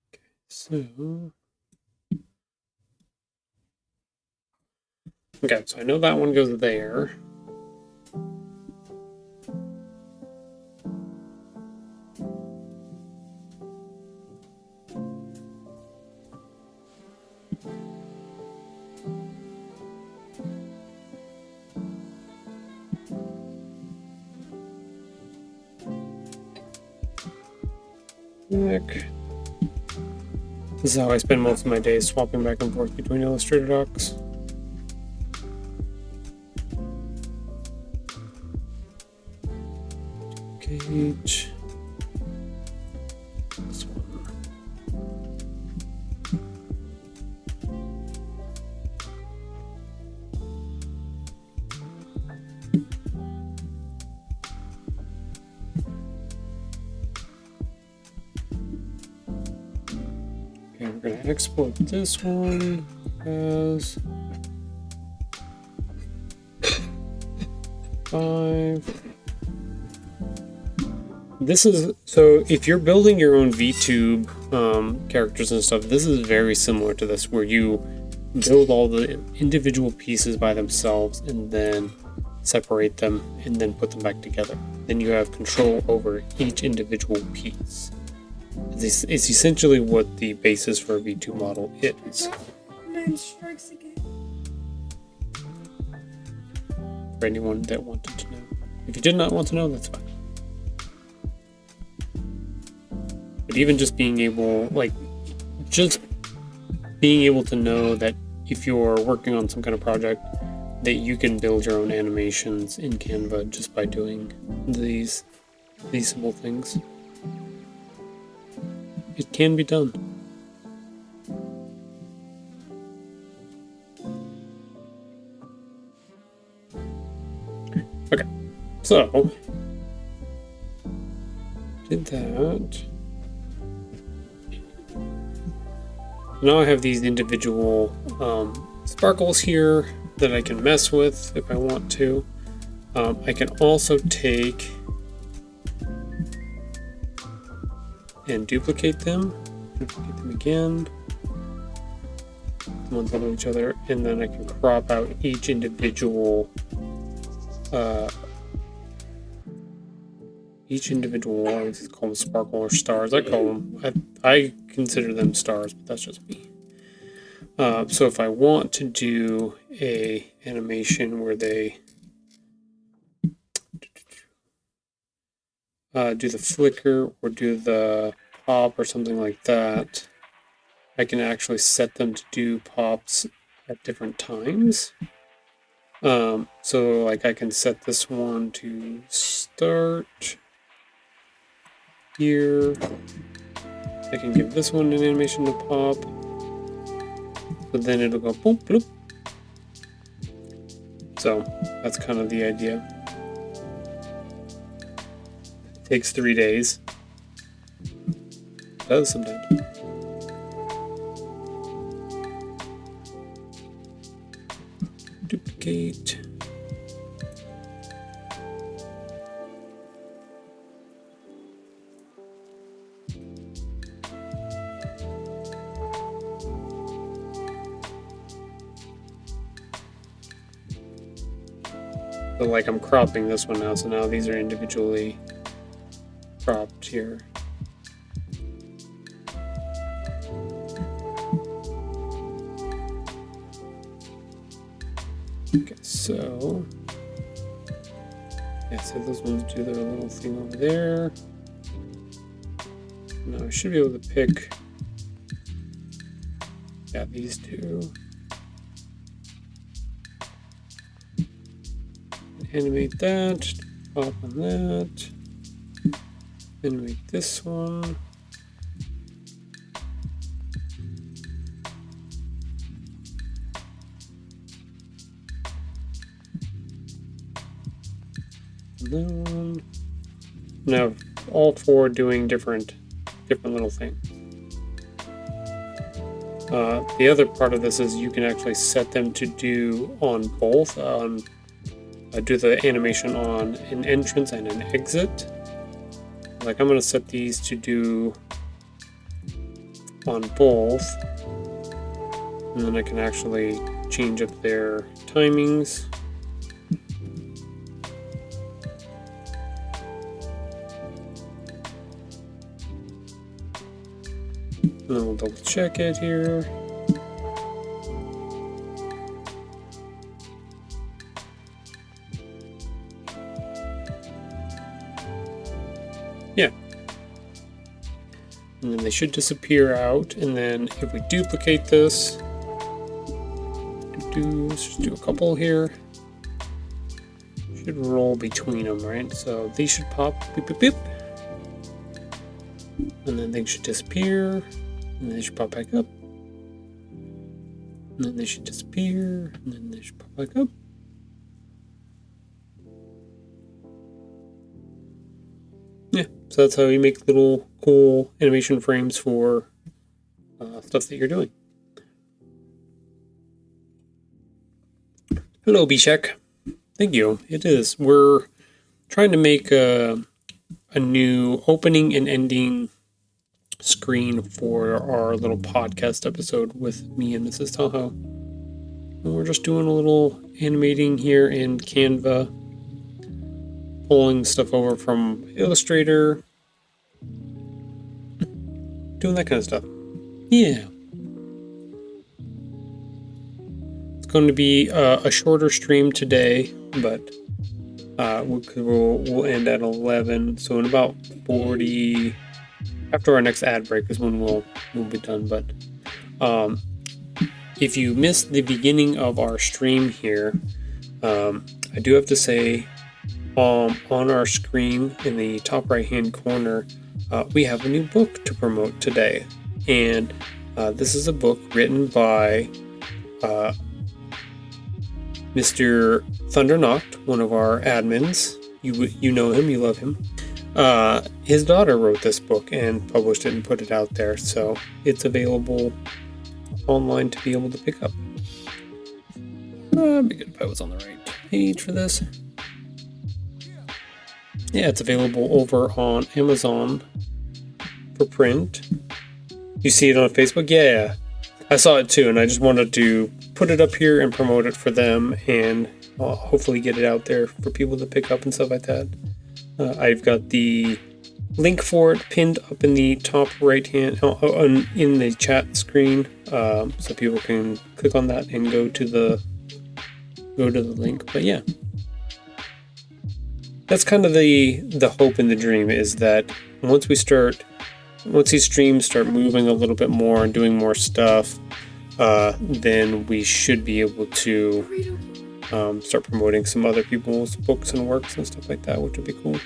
Okay, so. Okay, so I know that one goes there. This is how I spend most of my days, swapping back and forth between Illustrator docs. Gauge. This one. Okay, we're going to export this one as 5. This is, so if you're building your own VTube characters and stuff, this is very similar to this, where you build all the individual pieces by themselves and then separate them and then put them back together. Then you have control over each individual piece. It's essentially what the basis for a VTube model is. Strikes again. For anyone that wanted to know. If you did not want to know, that's fine. But even just being able, just being able to know that if you're working on some kind of project, that you can build your own animations in Canva just by doing these simple things. It can be done. Okay, so did that. Now I have these individual sparkles here that I can mess with if I want to. I can also take and duplicate them again, ones on each other, and then I can crop out each individual I would call them sparkle or stars. I call them, I consider them stars, but that's just me. So if I want to do a animation where they do the flicker or do the pop or something like that, I can actually set them to do pops at different times. So like I can set this one to start here. I can give this one an animation to pop. So then it'll go boop, bloop. So that's kind of the idea. It takes 3 days. It does sometimes. Duplicate. So like I'm cropping this one now, so now these are individually cropped here. Okay, so yeah, so those ones do their little thing over there. Now I should be able to pick, yeah, these two. Animate that, pop on that, animate this one. And that one. Now all four doing different little things. The other part of this is you can actually set them to do on both. Do the animation on an entrance and an exit. Like I'm going to set these to do on both, and then I can actually change up their timings. And then we'll double check it here. Yeah. And then they should disappear out. And then if we duplicate this, let's just do a couple here. Should roll between them, right? So these should pop, beep, beep, beep. And then they should disappear. And then they should pop back up. And then they should disappear. And then they should pop back up. Yeah, so that's how you make little cool animation frames for stuff that you're doing. Hello, Bishek. Thank you. It is. We're trying to make a new opening and ending screen for our little podcast episode with me and Mrs. Tahoe. And we're just doing a little animating here in Canva, pulling stuff over from Illustrator, doing that kind of stuff. Yeah. It's going to be a shorter stream today, but we'll end at 11. So in about 40, after our next ad break is when we'll be done. But if you missed the beginning of our stream here, I do have to say, on our screen in the top right hand corner, we have a new book to promote today. And this is a book written by Mr. Thundernoct, one of our admins. You know him, you love him. His daughter wrote this book and published it and put it out there, so it's available online to be able to pick up. It'd be good if I was on the right page for this. Yeah, it's available over on Amazon for print. You see it on Facebook? Yeah, I saw it too, and I just wanted to put it up here and promote it for them, and hopefully get it out there for people to pick up and stuff like that. I've got the link for it pinned up in the top right hand in the chat screen, so people can click on that and go to the link. But yeah, that's kind of the hope and the dream, is that once we start once these streams start moving a little bit more and doing more stuff, then we should be able to start promoting some other people's books and works and stuff like that, which would be cool.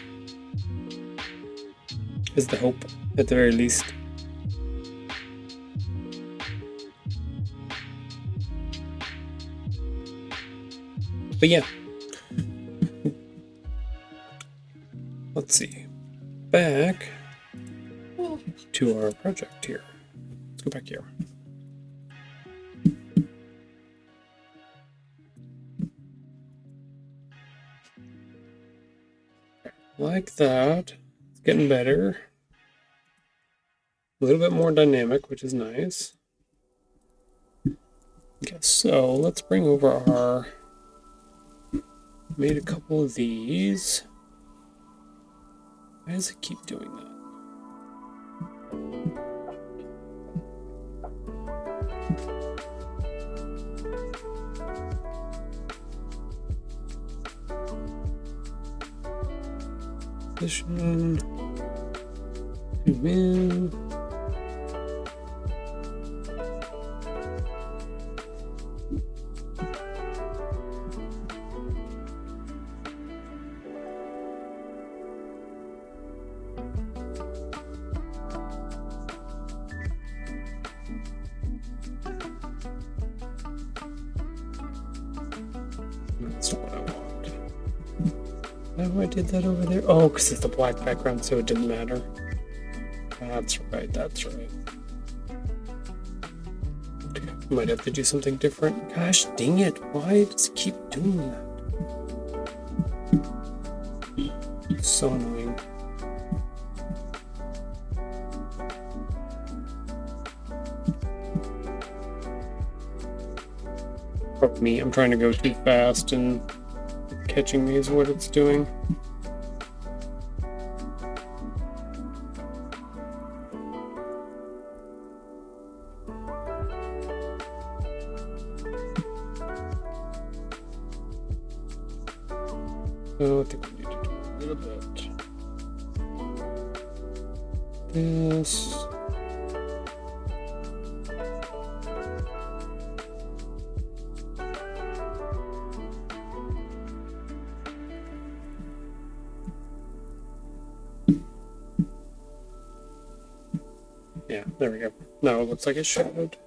Is the hope, at the very least. But yeah, let's see. Back to our project here. Let's go back here. Like that. It's getting better. A little bit more dynamic, which is nice. Okay, so let's bring over our... Made a couple of these. Why does it keep doing that? Position. Zoom in. That's not what I want. How I did that over there? Oh, because it's the black background, so it didn't matter. That's right, that's right. Okay, might have to do something different. Gosh dang it, why does it keep doing that? So annoying. Fuck me, I'm trying to go too fast and catching me is what it's doing. So I think we need to do a little bit. This. Yeah, there we go. Now it looks like it shadowed.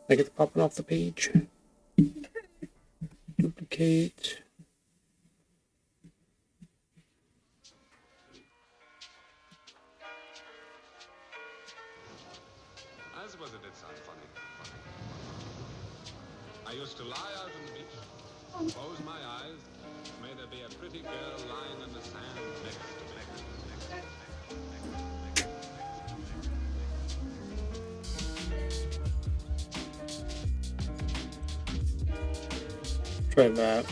Like it's popping off the page. Duplicate. I suppose it did sound funny. I used to lie out on the beach, close my eyes, may there be a pretty girl lying in the sand next to me. Try that.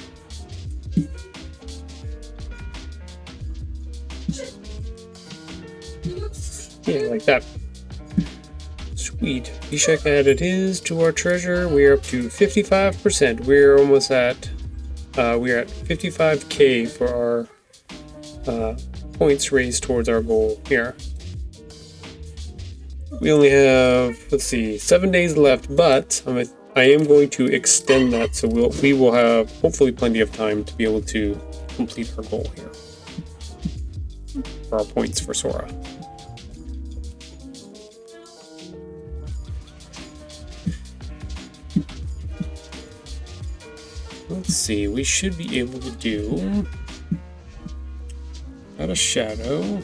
Yeah, like that. Sweet. Bishak added his to our treasure. We are up to 55%. We're almost at we're at 55k for our points raised towards our goal here. We only have, let's see, 7 days left, but I am going to extend that, so we will have hopefully plenty of time to be able to complete our goal here for our points for Sora. Let's see, we should be able to do add a shadow.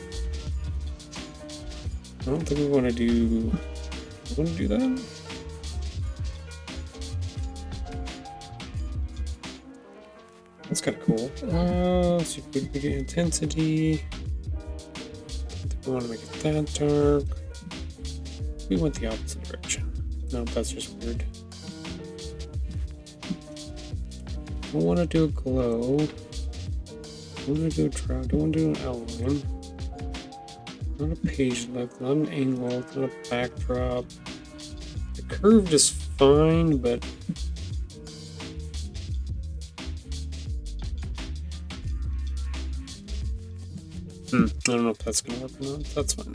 I don't think we want to do. Want to do that? That's kind of cool. Let's see if we can get intensity. We want to make it that dark. We went the opposite direction. No, that's just weird. I want to do a glow. I want to do a trout. I don't want to do an outline. Not a page left, not an angle, not a backdrop. The curved is fine, but I don't know if that's gonna work or not. That's fine.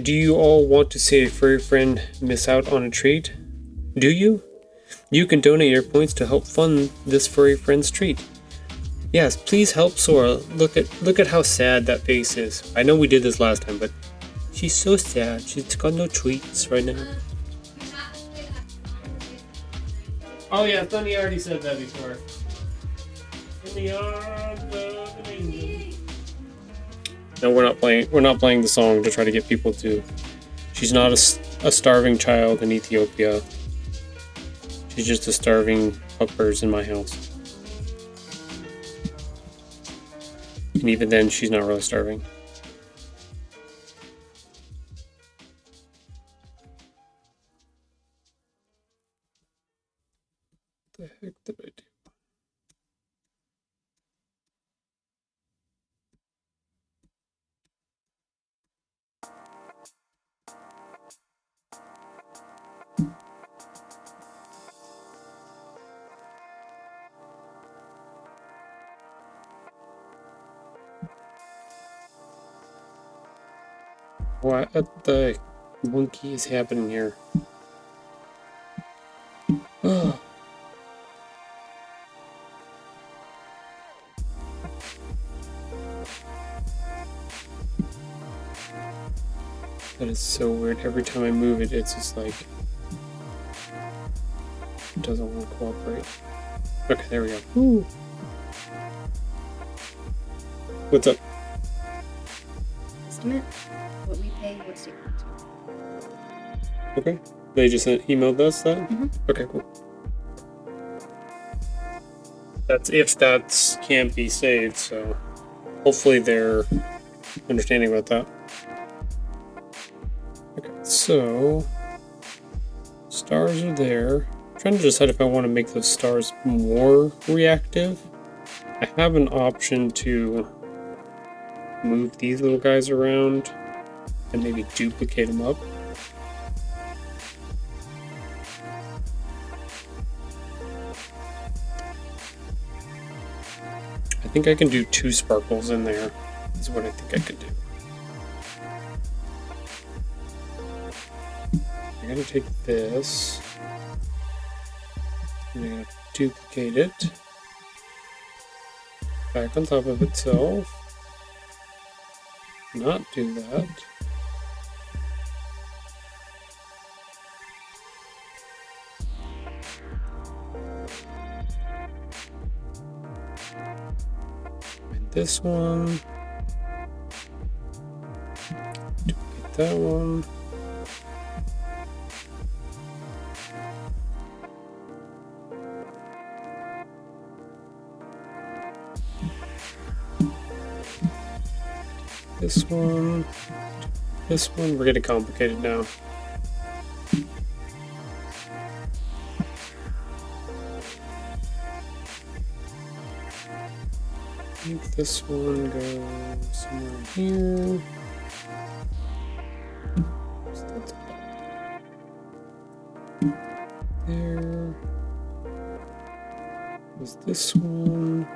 Do you all want to see a furry friend miss out on a treat? Do you? You can donate your points to help fund this furry friend's treat. Yes, please help Sora. Look at how sad that face is. I know we did this last time, but she's so sad. She's got no treats right now. Oh yeah, Sunny already said that before. In the arms of an angel. No, we're not playing. We're not playing the song to try to get people to. She's not a starving child in Ethiopia. She's just a starving puppers in my house. And even then, she's not really starving. What the heck did I do? What the monkey is happening here? Oh. That is so weird. Every time I move it, it's just like it doesn't want to cooperate. Okay, there we go. Ooh. What's up? Estimate. What we pay, what's it? Okay. They just emailed us that? Mhm. Okay, cool. That's if that can't be saved, so hopefully they're understanding about that. Okay, so stars are there. I'm trying to decide if I want to make those stars more reactive. I have an option to move these little guys around and maybe duplicate them up. I think I can do 2 sparkles in there, is what I think I could do. I'm gonna take this, and I'm gonna duplicate it back on top of itself. Not do that. And this one. Duplicate that one. This one. This one. We're getting complicated now. I think this one goes somewhere here. So that's there. There's this one.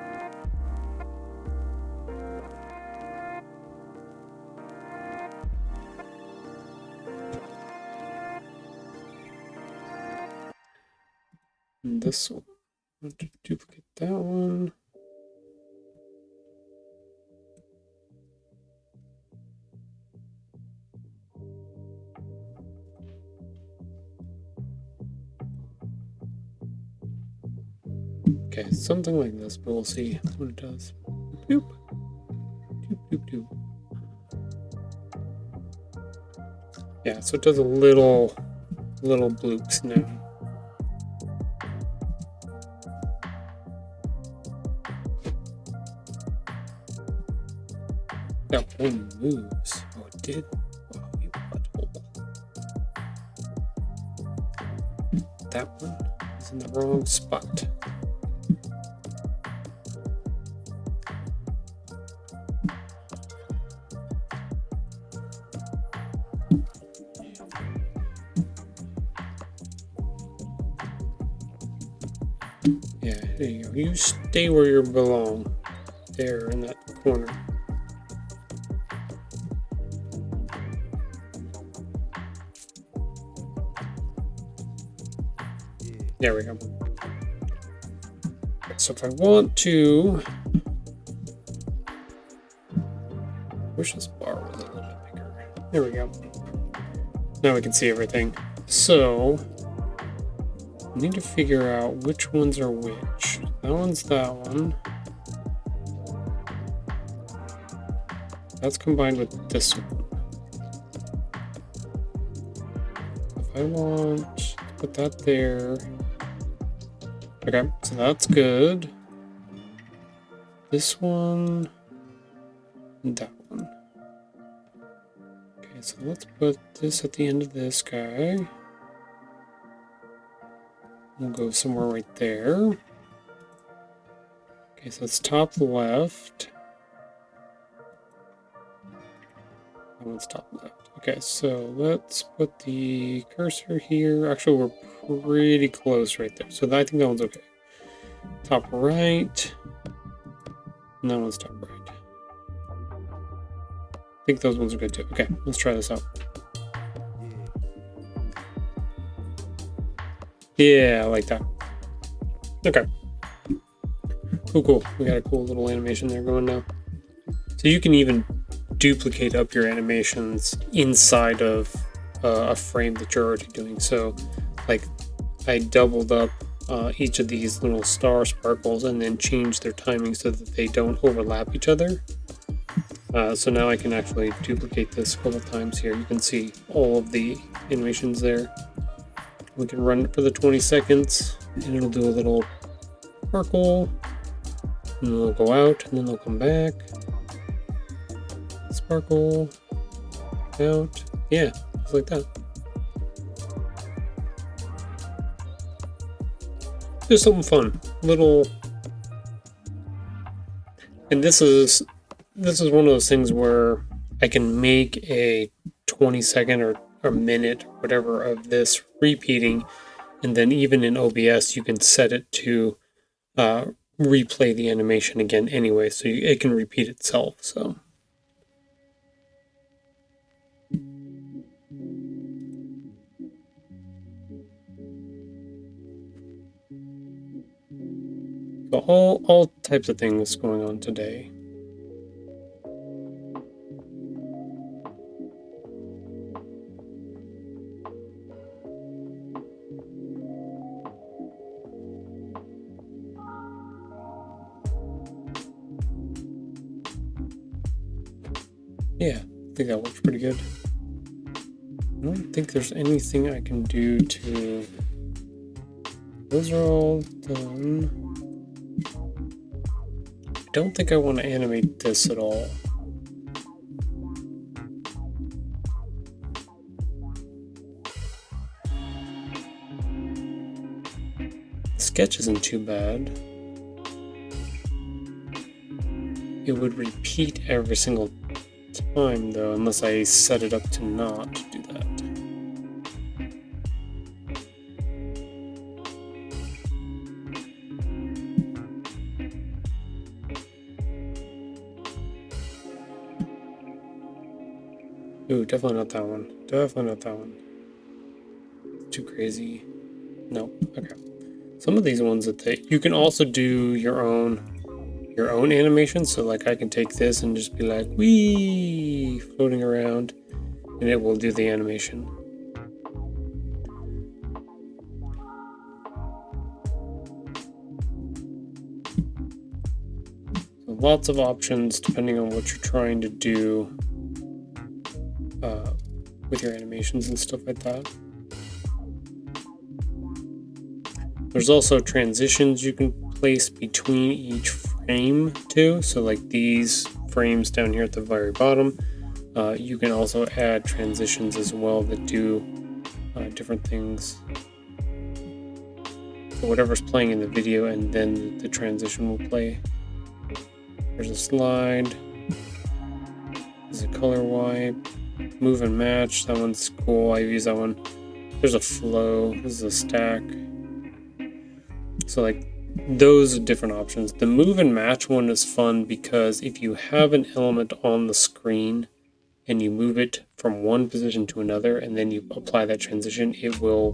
And this one. I want to duplicate that one. Okay, something like this, but we'll see what it does. Doop. Doop, doop, doop. Yeah, so it does a little bloops now. That one moves. Oh, it did? Oh, you butthole. That one is in the wrong spot. Yeah, there you go. You stay where you belong. there in that corner. There we go. So if I want to, wish this bar was a little bit bigger. There we go. Now we can see everything. So I need to figure out which ones are which. That one's that one. That's combined with this one. If I want to put that there. Okay, so that's good. This one and that one. Okay, so let's put this at the end of this guy. We'll go somewhere right there. Okay, so it's top left. That one's top left. Okay, so let's put the cursor here. Actually, we're pretty close right there. So I think that one's okay. Top right. And that one's top right. I think those ones are good too. Okay, let's try this out. Yeah, I like that. Okay. Cool. We got a cool little animation there going now. So you can even duplicate up your animations inside of a frame that you're already doing. So like I doubled up each of these little star sparkles and then changed their timing so that they don't overlap each other. So now I can actually duplicate this a couple times here. You can see all of the animations there. We can run it for the 20 seconds and it'll do a little sparkle and then they'll go out and then they'll come back. Sparkle out. Yeah, just like that. Just something fun. Little. And this is one of those things where I can make a 20-second or minute, whatever, of this repeating, and then even in OBS you can set it to replay the animation again anyway, so it can repeat itself. So all types of things going on today. Yeah, I think that works pretty good. I don't think there's anything I can do to... Those are all done. I don't think I want to animate this at all. The sketch isn't too bad. It would repeat every single time though, unless I set it up to not do that. Ooh, definitely not that one. Definitely not that one. Too crazy. No. Okay. Some of these ones that you can also do your own animation. So like I can take this and just be like, wee, floating around, and it will do the animation. So lots of options depending on what you're trying to do with your animations and stuff like that. There's also transitions you can place between each frame too. So like these frames down here at the very bottom, you can also add transitions as well that do different things. So whatever's playing in the video and then the transition will play. There's a slide. There's a color wipe. Move and match, that one's cool. I use that one. There's a flow. This is a stack. So like those are different options. The move and match one is fun because if you have an element on the screen and you move it from one position to another and then you apply that transition, it will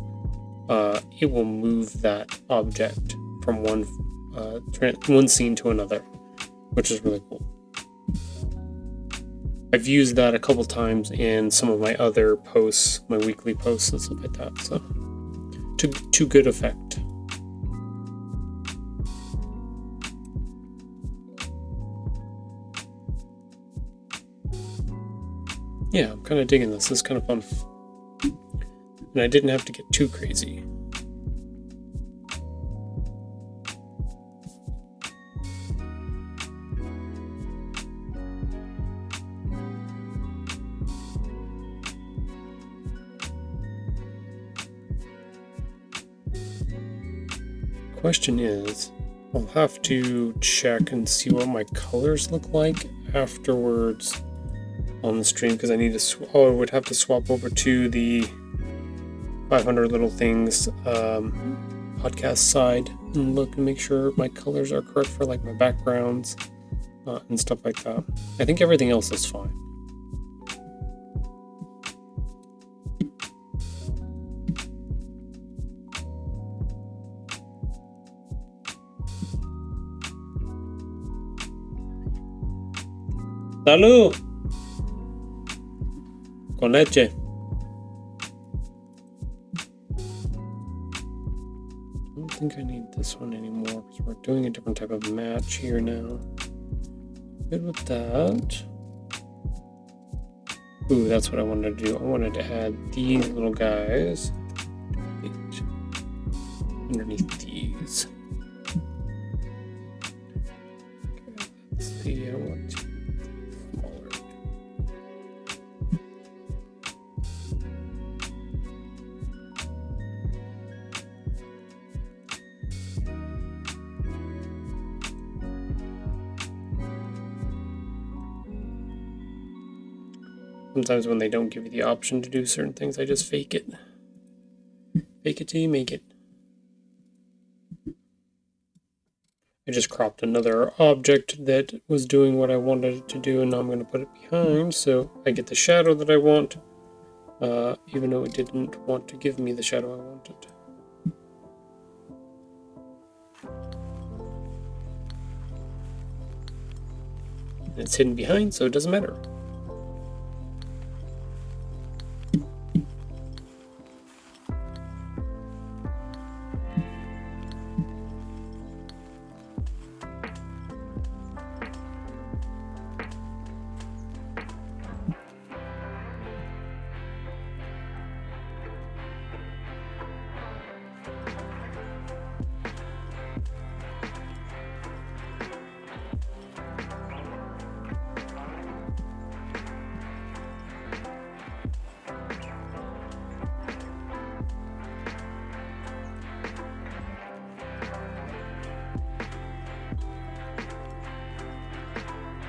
move that object from one scene to another, which is really cool. I've used that a couple times in some of my other posts, my weekly posts and stuff like that, so to good effect. Yeah, I'm kind of digging this. This is kind of fun. And I didn't have to get too crazy. Question is, I'll have to check and see what my colors look like afterwards on the stream, because I need to I would have to swap over to the 500 Little Things podcast side and look and make sure my colors are correct for like my backgrounds and stuff like that. I think everything else is fine. Salud! Con leche. I don't think I need this one anymore because we're doing a different type of match here now. Good with that. Ooh, that's what I wanted to do. I wanted to add these little guys underneath these. Okay, let's see. I want to smaller. Sometimes when they don't give you the option to do certain things, I just fake it. Fake it till you make it. I just cropped another object that was doing what I wanted it to do, and now I'm going to put it behind so I get the shadow that I want, even though it didn't want to give me the shadow I wanted. And it's hidden behind, so it doesn't matter.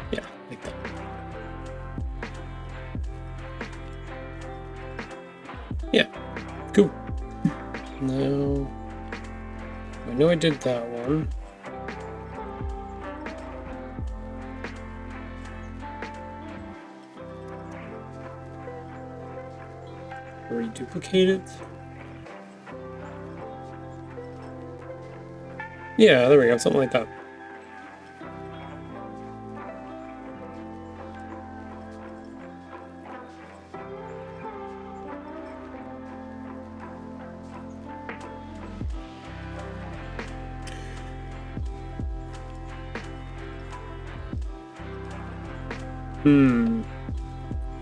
Yeah, like that. Yeah, cool. Now, I know I did that one. Reduplicate it. Yeah, there we go, something like that.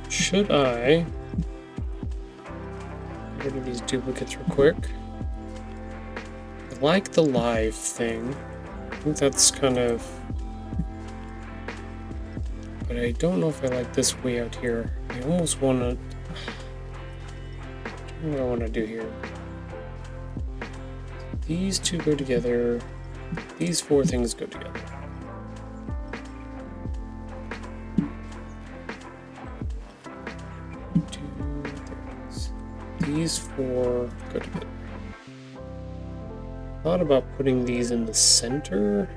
Should I get rid of these duplicates real quick? I like the live thing. I think that's kind of... But I don't know if I like this way out here. I almost want to... I don't know what I want to do here. These two go together. These four things go together. These four go together. thought about putting these in the center.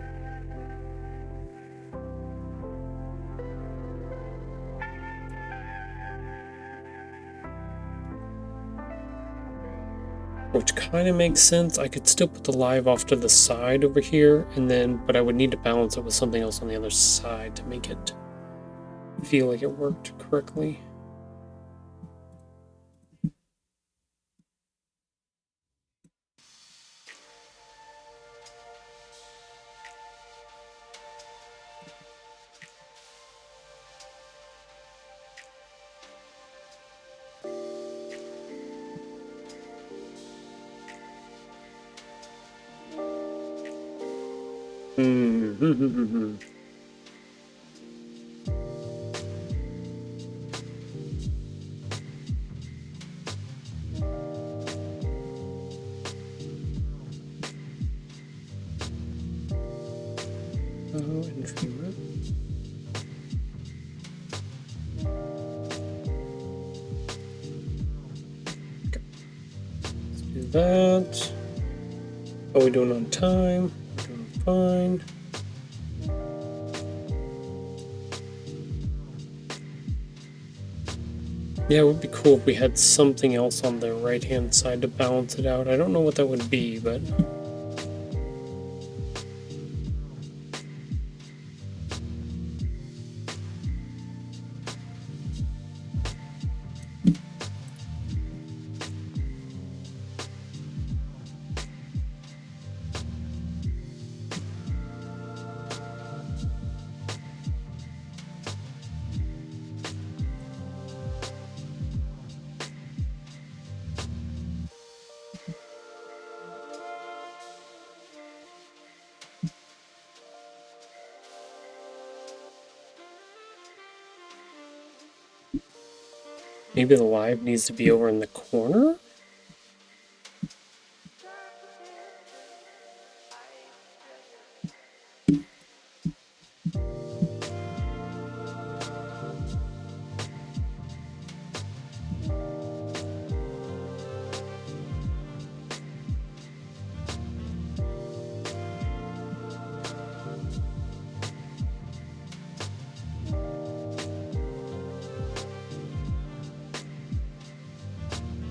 Which kind of makes sense. I could still put the live off to the side over here, and then, but I would need to balance it with something else on the other side to make it feel like it worked correctly. Infrequent. Okay. Let's do that. How are we doing on time? We're doing fine. Yeah, it would be cool if we had something else on the right-hand side to balance it out. I don't know what that would be, but... maybe the live needs to be over in the corner?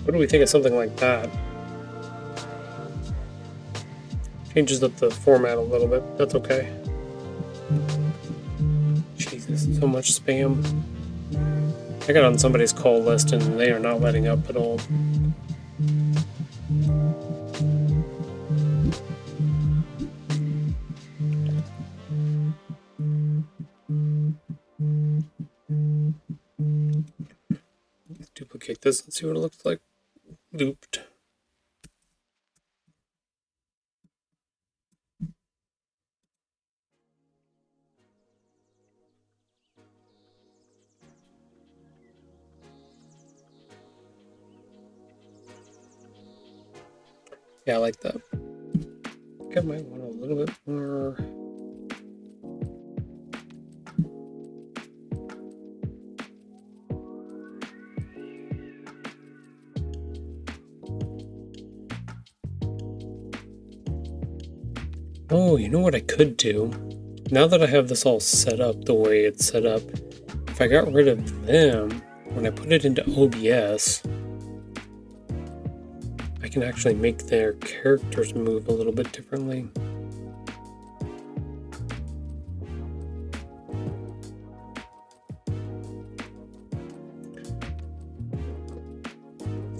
What do we think of something like that? Changes up the format a little bit. That's okay. Jesus, so much spam. I got on somebody's call list and they are not letting up at all. Let's duplicate this and see what it looks like. Looped. Yeah, I like that. I think I might want a little bit more. Oh, you know what I could do? Now that I have this all set up the way it's set up, if I got rid of them, when I put it into OBS, I can actually make their characters move a little bit differently.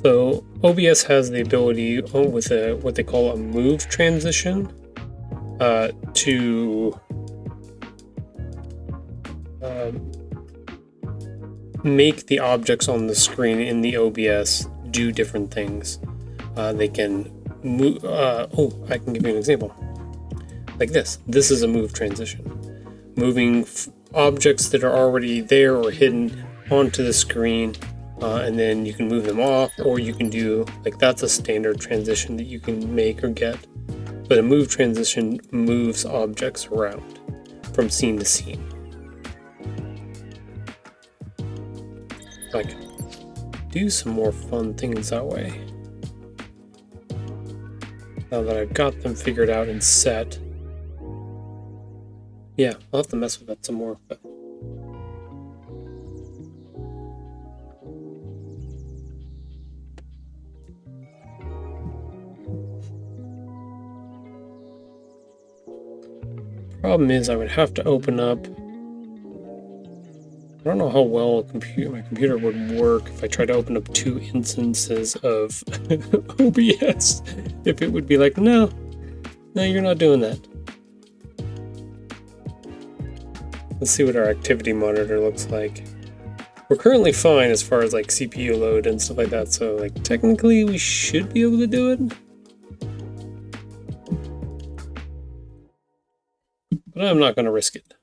So OBS has the ability with what they call a move transition to make the objects on the screen in the OBS do different things. They can move. I can give you an example. Like this. This is a move transition. Moving objects that are already there or hidden onto the screen, and then you can move them off, or you can do, like, that's a standard transition that you can make or get. But a move transition moves objects around from scene to scene. Like, do some more fun things that way. Now that I've got them figured out and set. Yeah, I'll have to mess with that some more, but problem is I would have to open up. I don't know how well my computer would work if I tried to open up 2 instances of OBS. If it would be like, no, you're not doing that. Let's see what our activity monitor looks like. We're currently fine as far as like CPU load and stuff like that, so like technically we should be able to do it. But I'm not going to risk it.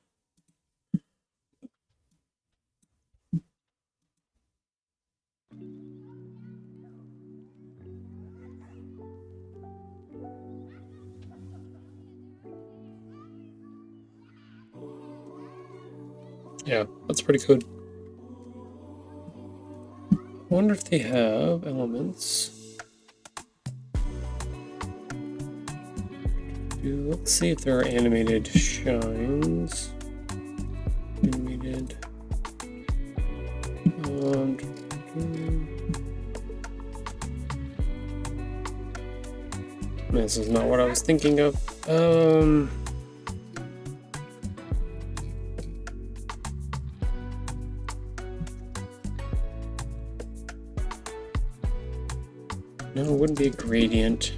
Yeah, that's pretty good. I wonder if they have elements. Let's see if there are animated shines. Animated. This is not what I was thinking of. No, it wouldn't be a gradient.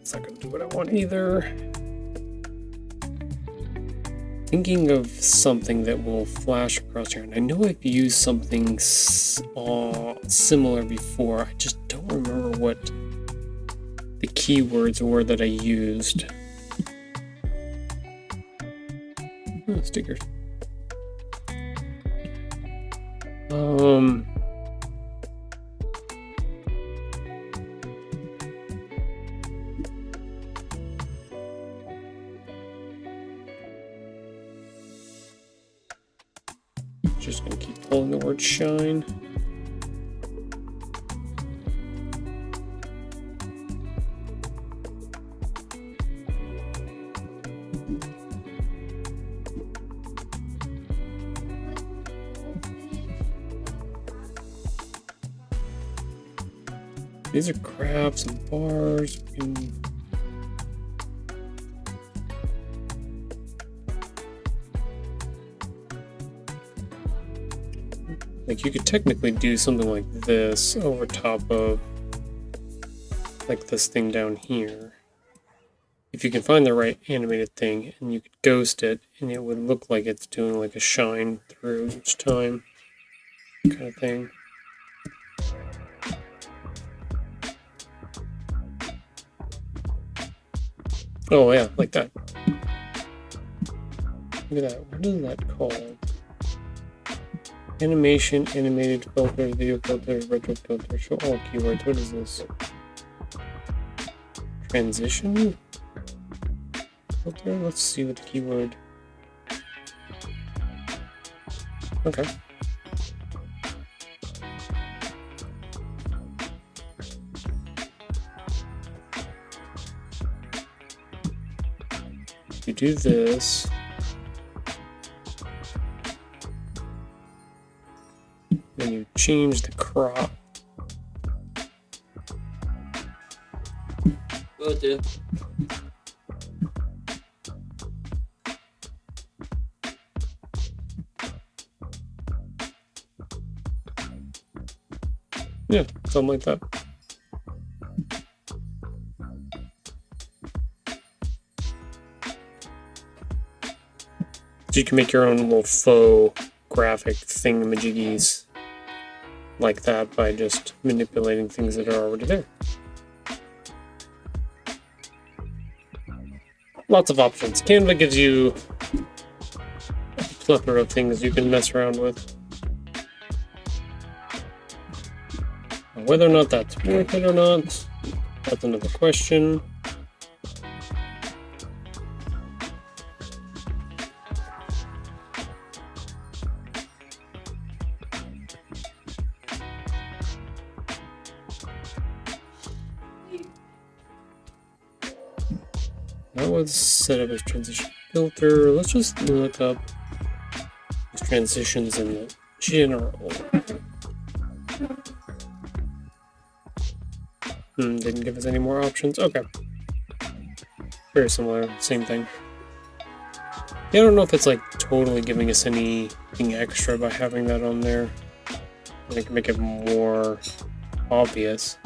It's not gonna do what I want either. Thinking of something that will flash across here, and I know I've used something similar before. I just don't remember what the keywords were that I used. Oh, stickers. Just gonna keep pulling the word shine. These are graphs and bars. Like you could technically do something like this over top of like this thing down here. If you can find the right animated thing, and you could ghost it and it would look like it's doing like a shine through each time kind of thing. Oh yeah, like that. Look at that. What is that called? Animation, animated filter, video filter, retro filter. Show all keywords. What is this? Transition filter? Let's see what the keyword. Okay. You do this. Then you change the crop. Will do. Yeah, something like that. So you can make your own little faux graphic thingamajiggies like that by just manipulating things that are already there. Lots of options. Canva gives you a plethora of things you can mess around with. Whether or not that's worth it or not, that's another question. That was set up as transition filter. Let's just look up these transitions in the general. Didn't give us any more options. Okay. Very similar, same thing. Yeah, I don't know if it's like totally giving us anything extra by having that on there. I can make it more obvious.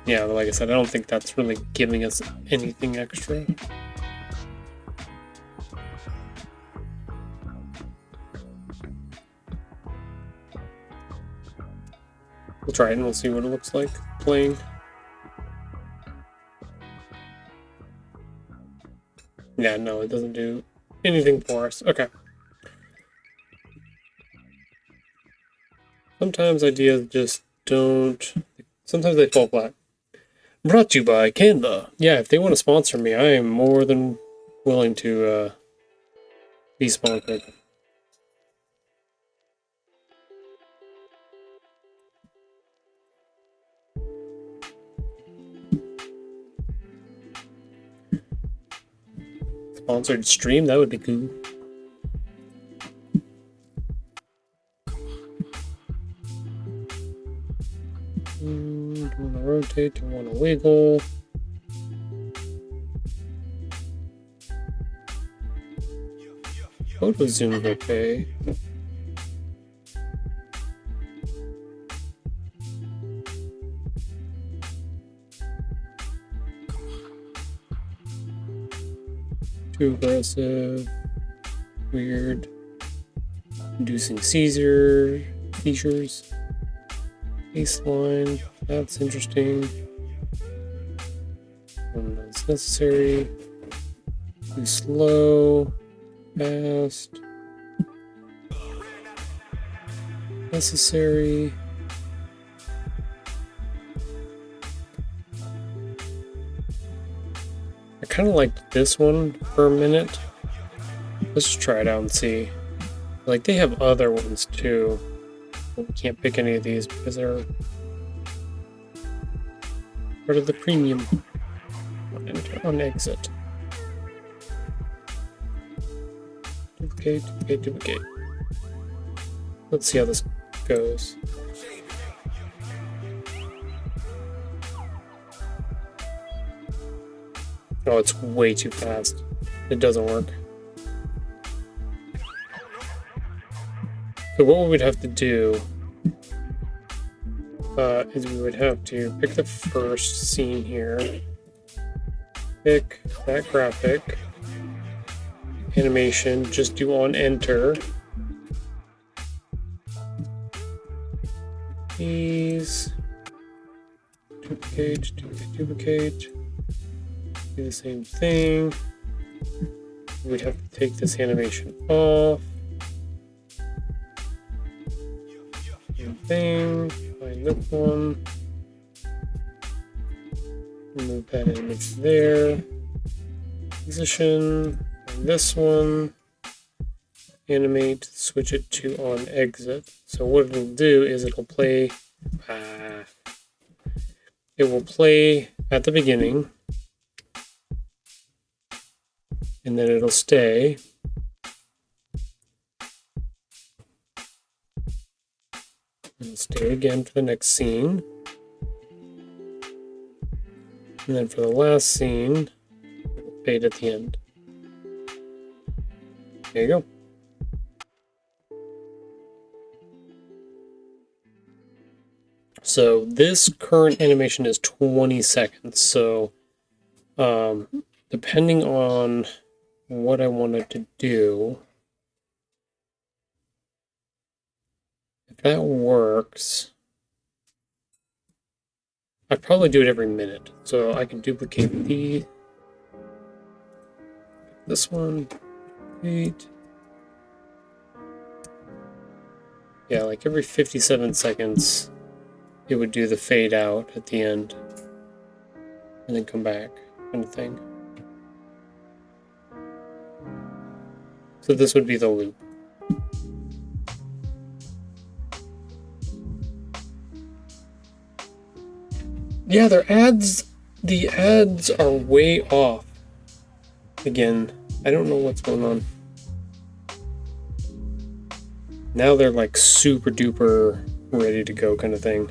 Yeah, but like I said, I don't think that's really giving us anything extra. We'll try it and we'll see what it looks like playing. Yeah, no, it doesn't do anything for us. Okay. Sometimes ideas just don't... Sometimes they fall flat. Brought to you by Canva. Yeah, if they want to sponsor me, I am more than willing to be sponsored. Sponsored stream, that would be cool. Don't want to rotate, don't want to wiggle. Photo zoom's okay. Too aggressive. Weird. Inducing seizures. Baseline. That's interesting. That's necessary. Too slow. Fast. Necessary. I kind of liked this one for a minute. Let's just try it out and see. Like, they have other ones too. But we can't pick any of these because they're part of the premium. On exit. Duplicate. Let's see how this goes. Oh, it's way too fast. It doesn't work. So what we would have to do is we would have to pick the first scene here. Pick that graphic. Animation, just do on enter. These. Duplicate. Do the same thing. We'd have to take this animation off. Same thing. Find this one. Move that image there. Position. Find this one. Animate. Switch it to on exit. So what it'll do is it'll play. It will play at the beginning. And then it'll stay. It'll stay again for the next scene. And then for the last scene, it'll fade at the end. There you go. So this current animation is 20 seconds. So depending on what I wanted to do, if that works, I'd probably do it every minute. So I can duplicate this one, 8. Yeah, like every 57 seconds, it would do the fade out at the end and then come back, kind of thing. So this would be the loop. Yeah, their ads, the ads are way off. Again, I don't know what's going on. Now they're like super duper ready to go kind of thing.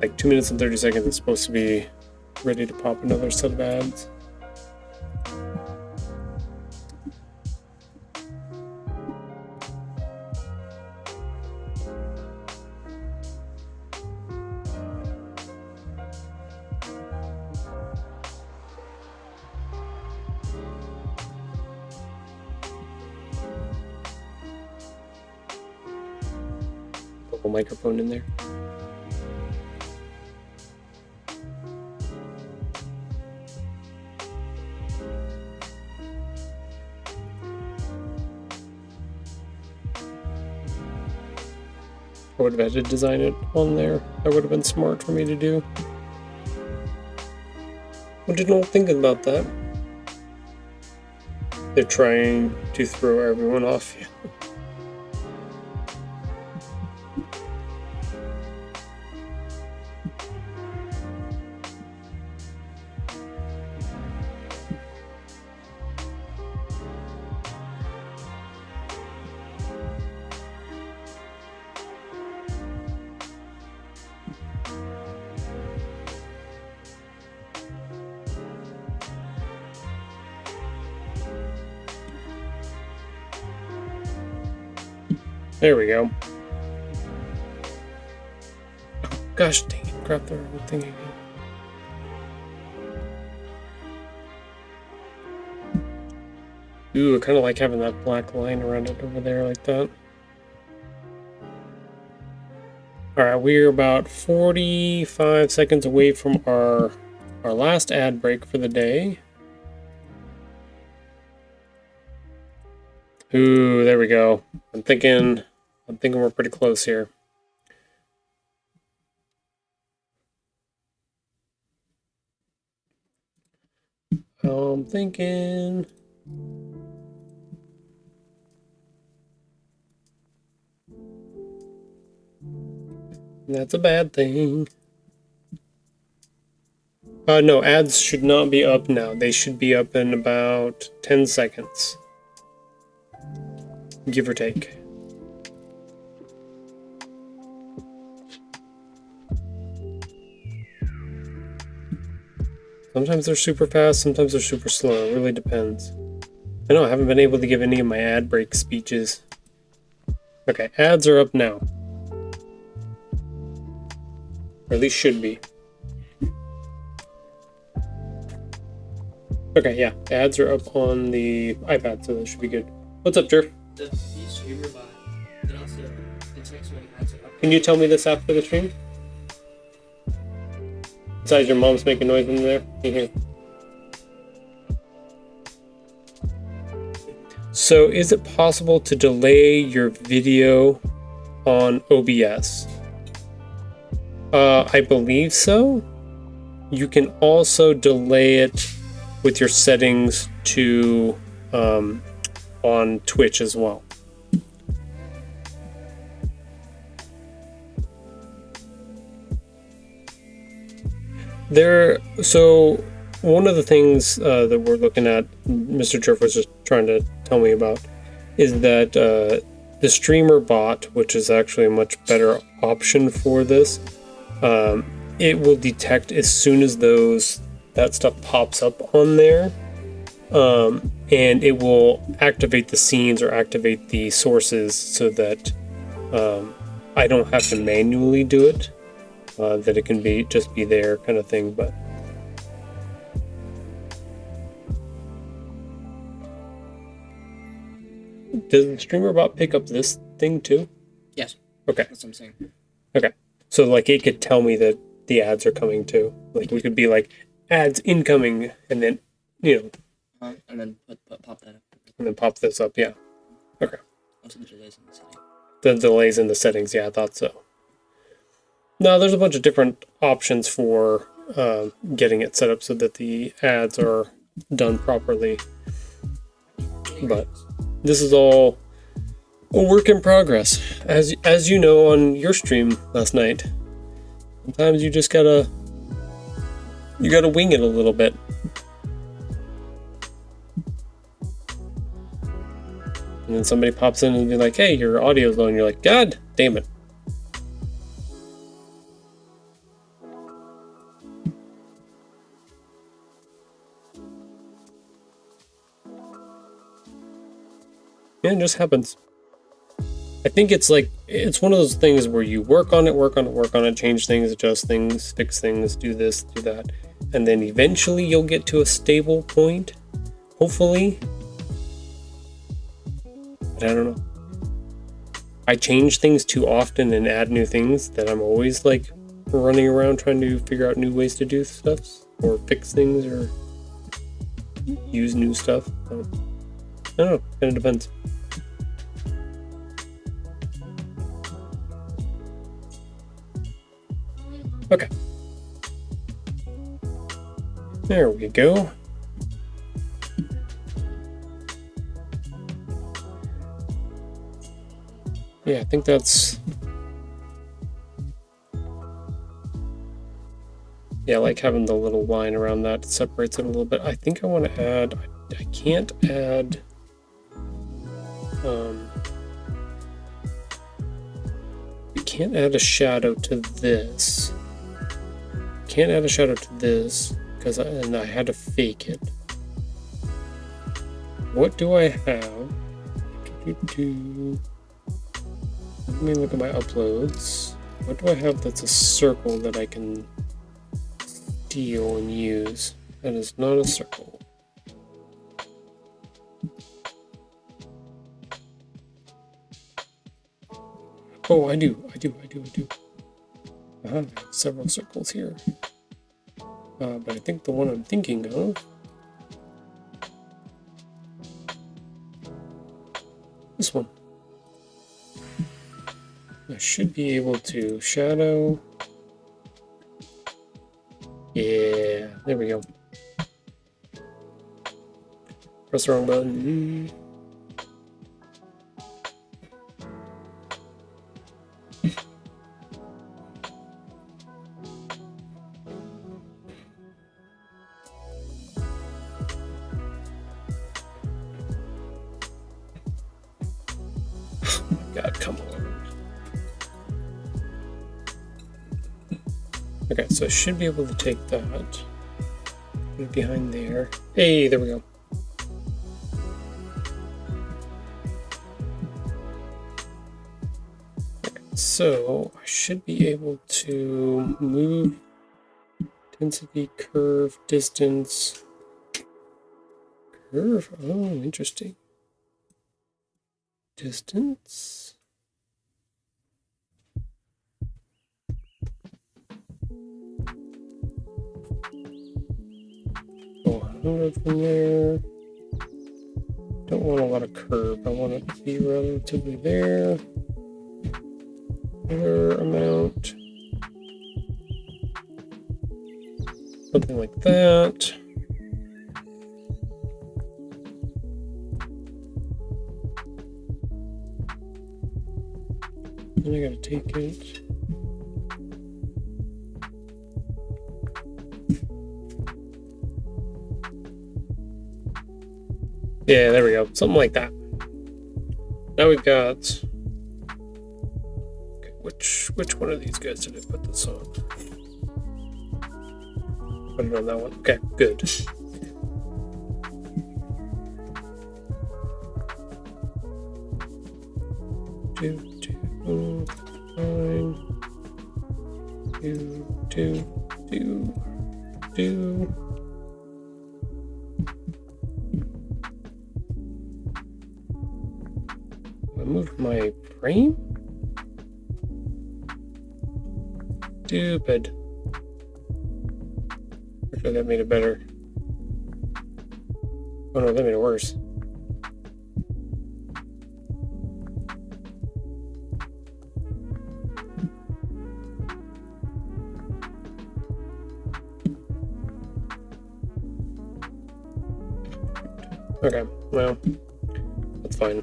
Like 2 minutes and 30 seconds is supposed to be ready to pop another set of ads. Put a microphone in there. I would have had to design it on there. That would have been smart for me to do. I didn't think about that. They're trying to throw everyone off. There we go. Oh, gosh dang it, crap the wrong thing again. Ooh, I kind of like having that black line around it over there like that. Alright, we're about 45 seconds away from our last ad break for the day. Ooh, there we go. I'm thinking we're pretty close here. I'm thinking. That's a bad thing. No, ads should not be up now. They should be up in about 10 seconds. Give or take. Sometimes they're super fast, sometimes they're super slow. It really depends. I know I haven't been able to give any of my ad break speeches. Okay, ads are up now. Or at least should be. Okay, yeah, ads are up on the iPad, so that should be good. What's up, Jerf? The streamer bot did also detect when ads are up. Can you tell me this after the stream? Besides your mom's making noise in there? Can you hear? So is it possible to delay your video on OBS? I believe so. You can also delay it with your settings to on Twitch as well. So one of the things that we're looking at, Mr. Jerf was just trying to tell me about, is that the streamer bot, which is actually a much better option for this, it will detect as soon as that stuff pops up on there, and it will activate the scenes or activate the sources so that I don't have to manually do it. That it can just be there kind of thing, but does the streamer bot pick up this thing too? Yes. Okay. That's what I'm saying. Okay. So like it could tell me that the ads are coming too. Like we could be like ads incoming, and then And then pop that up. and then pop this up. Yeah. Okay. Also the delays in the setting. The delays in the settings. Yeah, I thought so. No, there's a bunch of different options for getting it set up so that the ads are done properly. But this is all a work in progress. As you know on your stream last night, sometimes you just gotta wing it a little bit. And then somebody pops in and be like, hey, your audio's low, and you're like, God damn it. Yeah, it just happens. I think it's like, it's one of those things where you work on it, change things, adjust things, fix things, do this, do that. And then eventually you'll get to a stable point, hopefully. But I don't know. I change things too often and add new things that I'm always like running around trying to figure out new ways to do stuff or fix things or use new stuff. So, I don't know, kind of depends. Okay. There we go. Yeah, I think that's... Yeah, I like having the little line around that. It separates it a little bit. I think I want to add... I can't add... You can't add a shadow to this. Can't add a shadow to this because I had to fake it. What do I have? Let me look at my uploads. What do I have that's a circle that I can steal and use? That is not a circle. Oh, I do. I have several circles here. But I think the one I'm thinking of... This one. I should be able to shadow. Yeah, there we go. Press the wrong button. God, come on. Okay, so I should be able to take that. Put it behind there. Hey, there we go. Okay, so I should be able to move density, curve, distance. Curve? Oh, interesting. Distance. 100 from there. Don't want a lot of curve. I want it to be relatively there. Other amount. Something like that. Then I gotta take it. Yeah, there we go. Something like that. Now we've got... Okay, which one of these guys did I put this on? Put it on that one. Okay, good. Two. I moved my frame? Stupid. Actually, that made it better. Oh no, that made it worse. Okay, well, that's fine.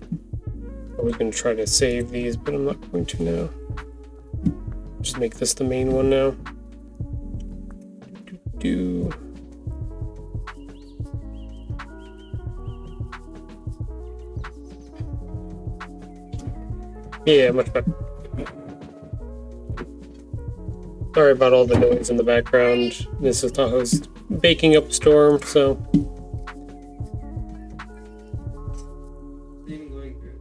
I was going to try to save these, but I'm not going to now. Just make this the main one now. Do. Yeah, much better. Sorry about all the noise in the background. Mrs. Tahoe's baking up a storm, so. Thing going through.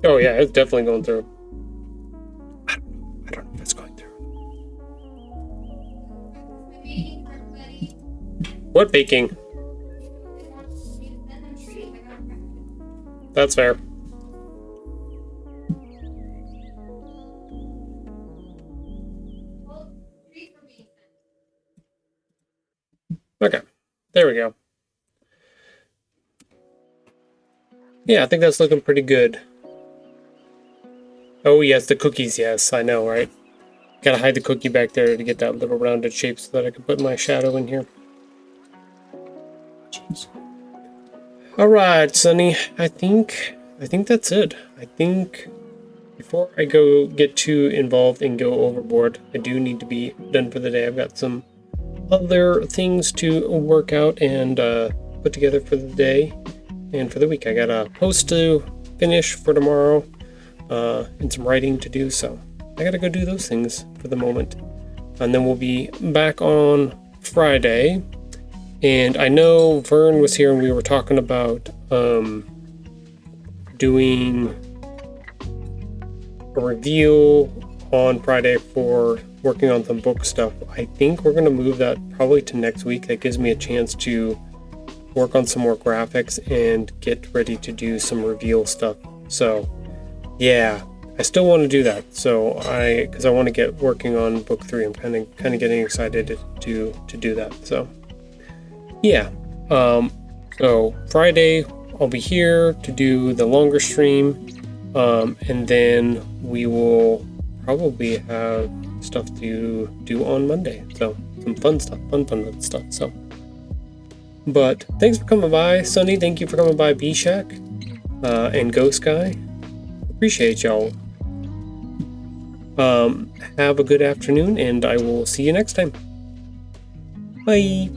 Oh yeah, it's definitely going through. I don't know if it's going through. What baking? That's fair. Okay, there we go. Yeah, I think that's looking pretty good. Oh yes, the cookies, yes, I know, right? Gotta hide the cookie back there to get that little rounded shape so that I can put my shadow in here. Alright, Sunny, I think that's it. I think before I go get too involved and go overboard, I do need to be done for the day. I've got some other things to work out and put together for the day and for the week. I got a post to finish for tomorrow and some writing to do, so I gotta go do those things for the moment. And then we'll be back on Friday. And I know Vern was here and we were talking about doing a review on Friday for working on some book stuff. I think we're going to move that probably to next week. That gives me a chance to work on some more graphics and get ready to do some reveal stuff. So yeah, I still want to do that. So because I want to get working on book 3. I'm kind of getting excited to do that. So yeah, so Friday I'll be here to do the longer stream, and then we will probably have stuff to do on Monday. So some fun stuff, fun stuff. So, but thanks for coming by, Sunny. Thank you for coming by, B-Shack, and Ghost Guy. Appreciate y'all. Have a good afternoon, and I will see you next time. Bye.